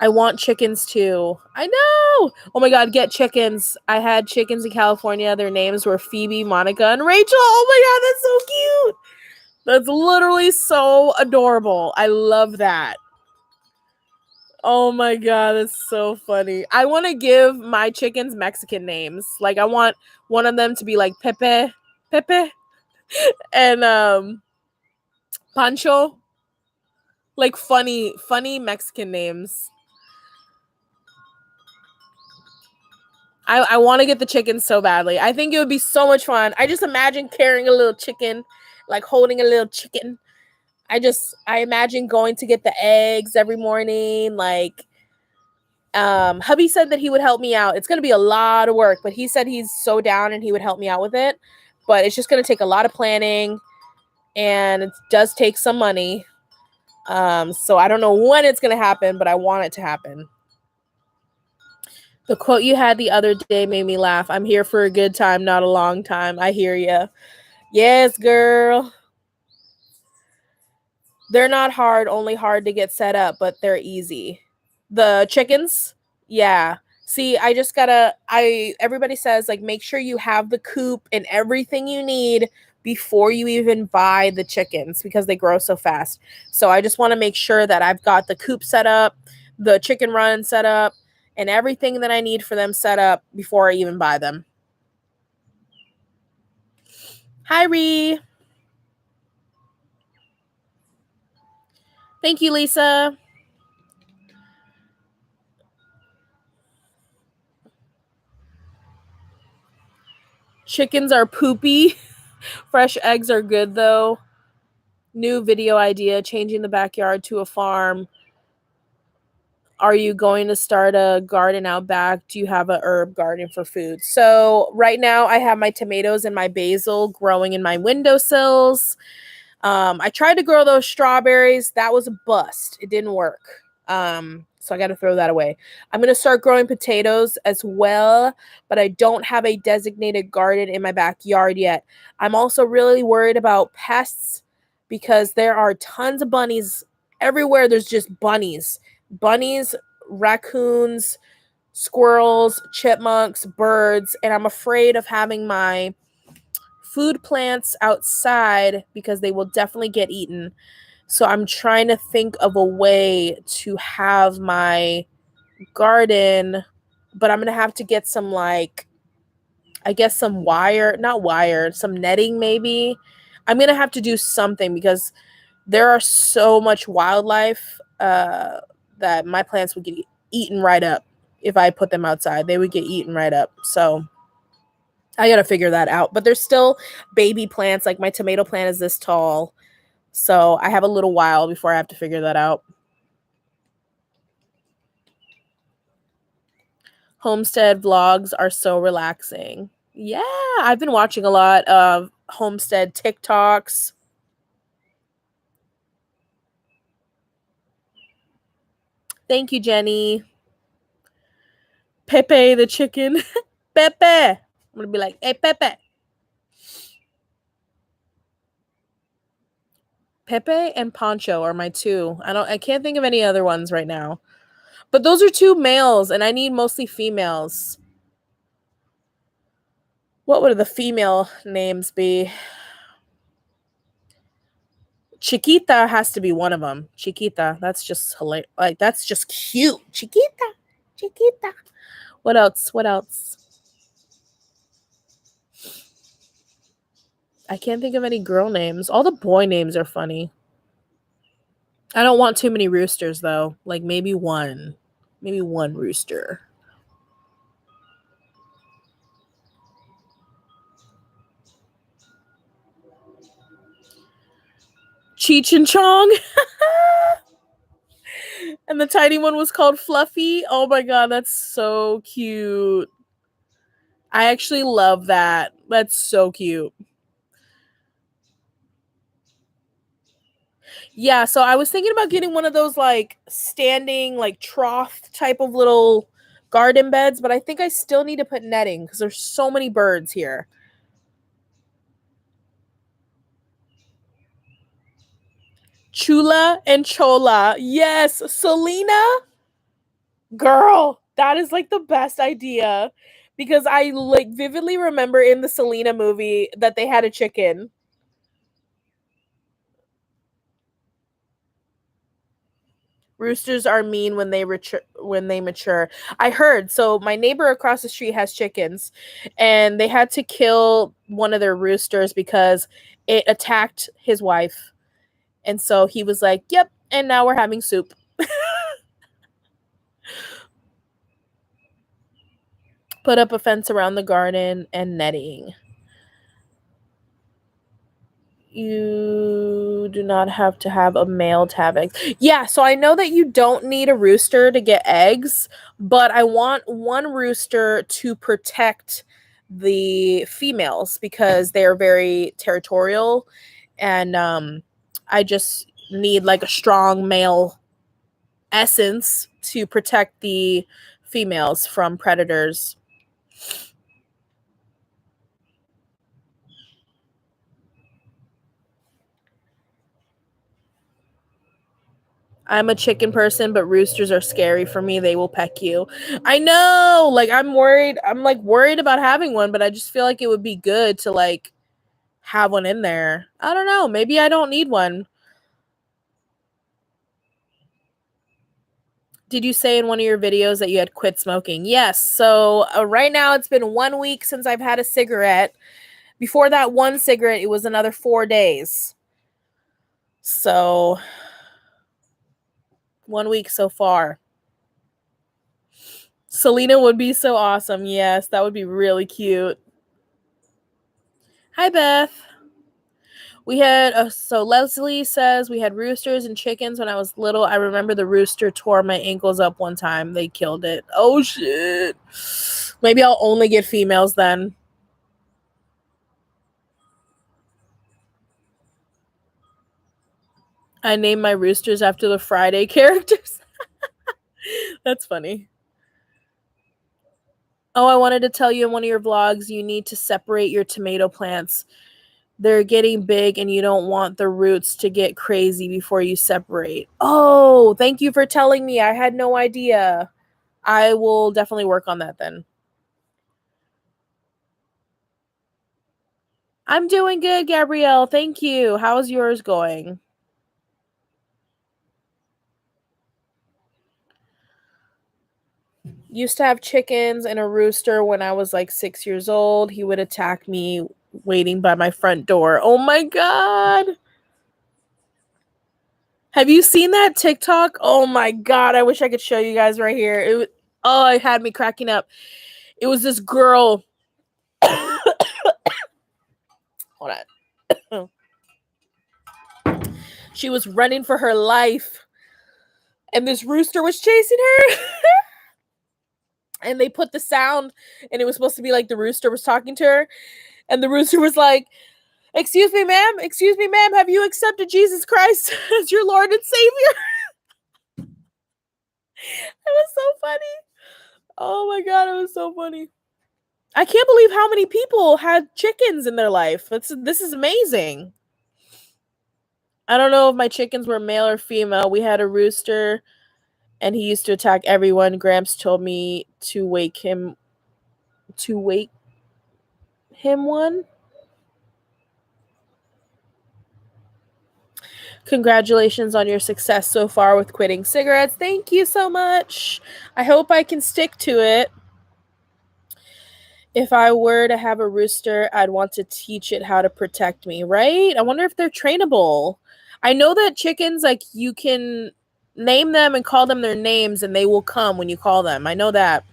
Speaker 1: I want chickens too. I know. Oh my God, get chickens. I had chickens in California. Their names were Phoebe, Monica, and Rachel. Oh my God, that's so cute. That's literally so adorable. I love that. Oh my God, that's so funny. I want to give my chickens Mexican names. Like, I want one of them to be like Pepe, and Pancho. Like, funny Mexican names. I want to get the chicken so badly. I think it would be so much fun. I just imagine carrying a little chicken, like holding a little chicken. I imagine going to get the eggs every morning. Like, hubby said that he would help me out. It's going to be a lot of work, but he said he's so down and he would help me out with it. But it's just going to take a lot of planning, and it does take some money. So I don't know when it's going to happen, but I want it to happen. The quote you had the other day made me laugh. I'm here for a good time, not a long time. I hear you. Yes, girl. They're not hard, only hard to get set up, but they're easy. The chickens? Yeah. See, everybody says, like, make sure you have the coop and everything you need before you even buy the chickens, because they grow so fast. So I just want to make sure that I've got the coop set up, the chicken run set up, and everything that I need for them set up before I even buy them. Hi, Ree. Thank you, Lisa. Chickens are poopy. Fresh eggs are good, though. New video idea, changing the backyard to a farm. Are you going to start a garden out back? Do you have a herb garden for food? So right now I have my tomatoes and my basil growing in my windowsills. I tried to grow those strawberries. That was a bust. It didn't work. So I got to throw that away. I'm going to start growing potatoes as well, but I don't have a designated garden in my backyard yet. I'm also really worried about pests because there are tons of bunnies everywhere. There's just bunnies, raccoons, squirrels, chipmunks, birds, and I'm afraid of having my food plants outside because they will definitely get eaten. So I'm trying to think of a way to have my garden, but I'm going to have to get some, like, I guess some some netting maybe. I'm going to have to do something because there are so much wildlife that my plants would get eaten right up if I put them outside. They would get eaten right up. So I got to figure that out. But there's still baby plants. Like, my tomato plant is this tall. So I have a little while before I have to figure that out. Homestead vlogs are so relaxing. Yeah, I've been watching a lot of homestead TikToks. Thank you, Jenny. Pepe the chicken. Pepe. I'm gonna be like, hey, Pepe. Pepe and Poncho are my two. I can't think of any other ones right now. But those are two males, and I need mostly females. What would the female names be? Chiquita has to be one of them. Chiquita. That's just hilarious. Like, that's just cute. Chiquita. Chiquita. What else? What else? I can't think of any girl names. All the boy names are funny. I don't want too many roosters, though. Like, maybe one. Maybe one rooster. Cheech and Chong. And the tiny one was called Fluffy. Oh my god, that's so cute. I actually love that. That's so cute. Yeah, so I was thinking about getting one of those like standing like trough type of little garden beds, but I think I still need to put netting because there's so many birds here. Chula and Chola. Yes, Selena. Girl, that is like the best idea because I like vividly remember in the Selena movie that they had a chicken. Roosters are mean when they mature. I heard. So my neighbor across the street has chickens, and they had to kill one of their roosters because it attacked his wife. And so he was like, "Yep." And now we're having soup. Put up a fence around the garden and netting. You do not have to have a male to have eggs. Yeah, so I know that you don't need a rooster to get eggs, but I want one rooster to protect the females because they are very territorial, and I just need like a strong male essence to protect the females from predators. I'm a chicken person, but roosters are scary for me. They will peck you. I know. Like, I'm worried. I'm like worried about having one, but I just feel like it would be good to like have one in there. I don't know. Maybe I don't need one. Did you say in one of your videos that you had quit smoking? Yes. So right now it's been 1 week since I've had a cigarette. Before that one cigarette, it was another 4 days. So 1 week so far. Selena would be so awesome. Yes, that would be really cute. Hi, Beth. We had, so Leslie says we had roosters and chickens when I was little. I remember the rooster tore my ankles up one time. They killed it. Oh, shit. Maybe I'll only get females then. I named my roosters after the Friday characters. That's funny. Oh, I wanted to tell you in one of your vlogs, you need to separate your tomato plants. They're getting big and you don't want the roots to get crazy before you separate. Oh, thank you for telling me. I had no idea. I will definitely work on that then. I'm doing good, Gabrielle. Thank you. How's yours going? Used to have chickens and a rooster when I was like 6 years old. He would attack me waiting by my front door. Oh my God. Have you seen that TikTok? Oh my God. I wish I could show you guys right here. It had me cracking up. It was this girl. Hold on. She was running for her life, and this rooster was chasing her. And they put the sound, and it was supposed to be like the rooster was talking to her. And the rooster was like, excuse me, ma'am, have you accepted Jesus Christ as your Lord and Savior? It was so funny. Oh my God, it was so funny. I can't believe how many people had chickens in their life. This is amazing. I don't know if my chickens were male or female. We had a rooster, and he used to attack everyone. Gramps told me to wake him one. Congratulations on your success so far with quitting cigarettes. Thank you so much. I hope I can stick to it. If I were to have a rooster, I'd want to teach it how to protect me, right? I wonder if they're trainable. I know that chickens, like, you can name them and call them their names and they will come when you call them. I know that.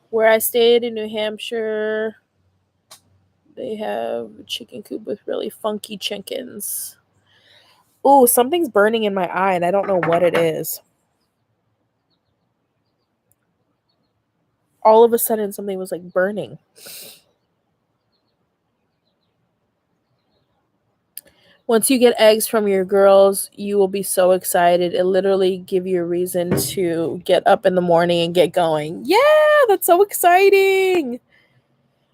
Speaker 1: Where I stayed in New Hampshire, they have a chicken coop with really funky chickens. Oh, something's burning in my eye and I don't know what it is. All of a sudden, something was like burning. Once you get eggs from your girls, you will be so excited. It literally give you a reason to get up in the morning and get going. Yeah, that's so exciting.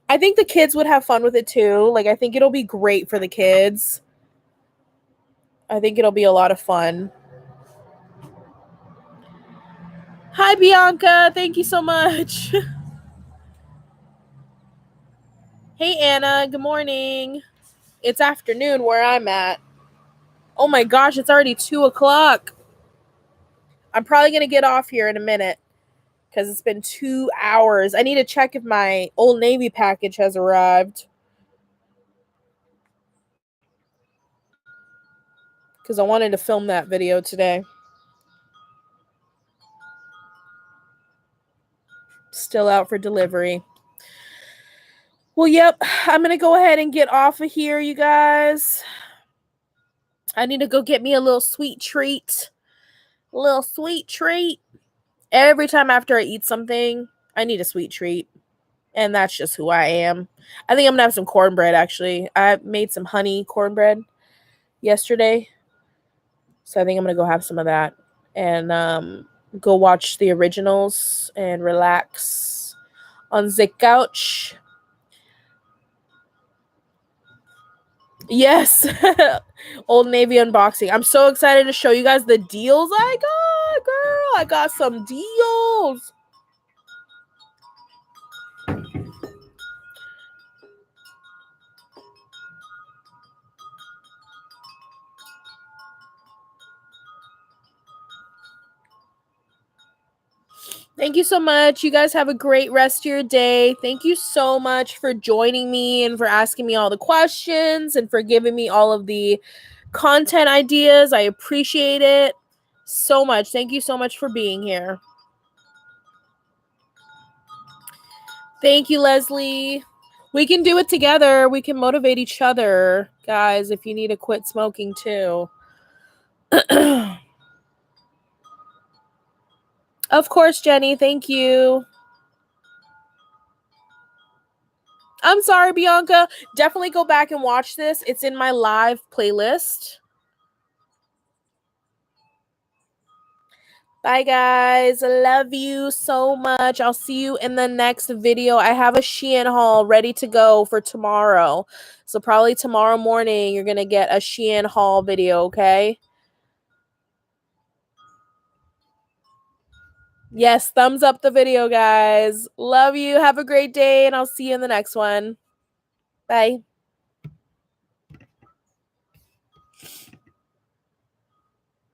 Speaker 1: I think the kids would have fun with it too. Like, I think it'll be great for the kids. I think it'll be a lot of fun. Hi, Bianca. Thank you so much. Hey, Anna. Good morning. It's afternoon where I'm at. Oh my gosh, it's already 2:00. I'm probably going to get off here in a minute because it's been 2 hours. I need to check if my Old Navy package has arrived, because I wanted to film that video today. Still out for delivery. Well, yep, I'm going to go ahead and get off of here, you guys. I need to go get me a little sweet treat. A little sweet treat. Every time after I eat something, I need a sweet treat. And that's just who I am. I think I'm going to have some cornbread, actually. I made some honey cornbread yesterday. So I think I'm going to go have some of that. And go watch the originals and relax on the couch. Yes. Old Navy unboxing. I'm so excited to show you guys the deals I got, girl. I got some deals. Thank you so much. You guys have a great rest of your day. Thank you so much for joining me and for asking me all the questions and for giving me all of the content ideas. I appreciate it so much. Thank you so much for being here. Thank you, Leslie. We can do it together. We can motivate each other, guys, if you need to quit smoking too. Of course, Jenny. Thank you. I'm sorry, Bianca. Definitely go back and watch this. It's in my live playlist. Bye, guys. I love you so much. I'll see you in the next video. I have a Shein haul ready to go for tomorrow. So probably tomorrow morning, you're going to get a Shein haul video, okay? Yes, thumbs up the video, guys. Love you. Have a great day, and I'll see you in the next one. Bye.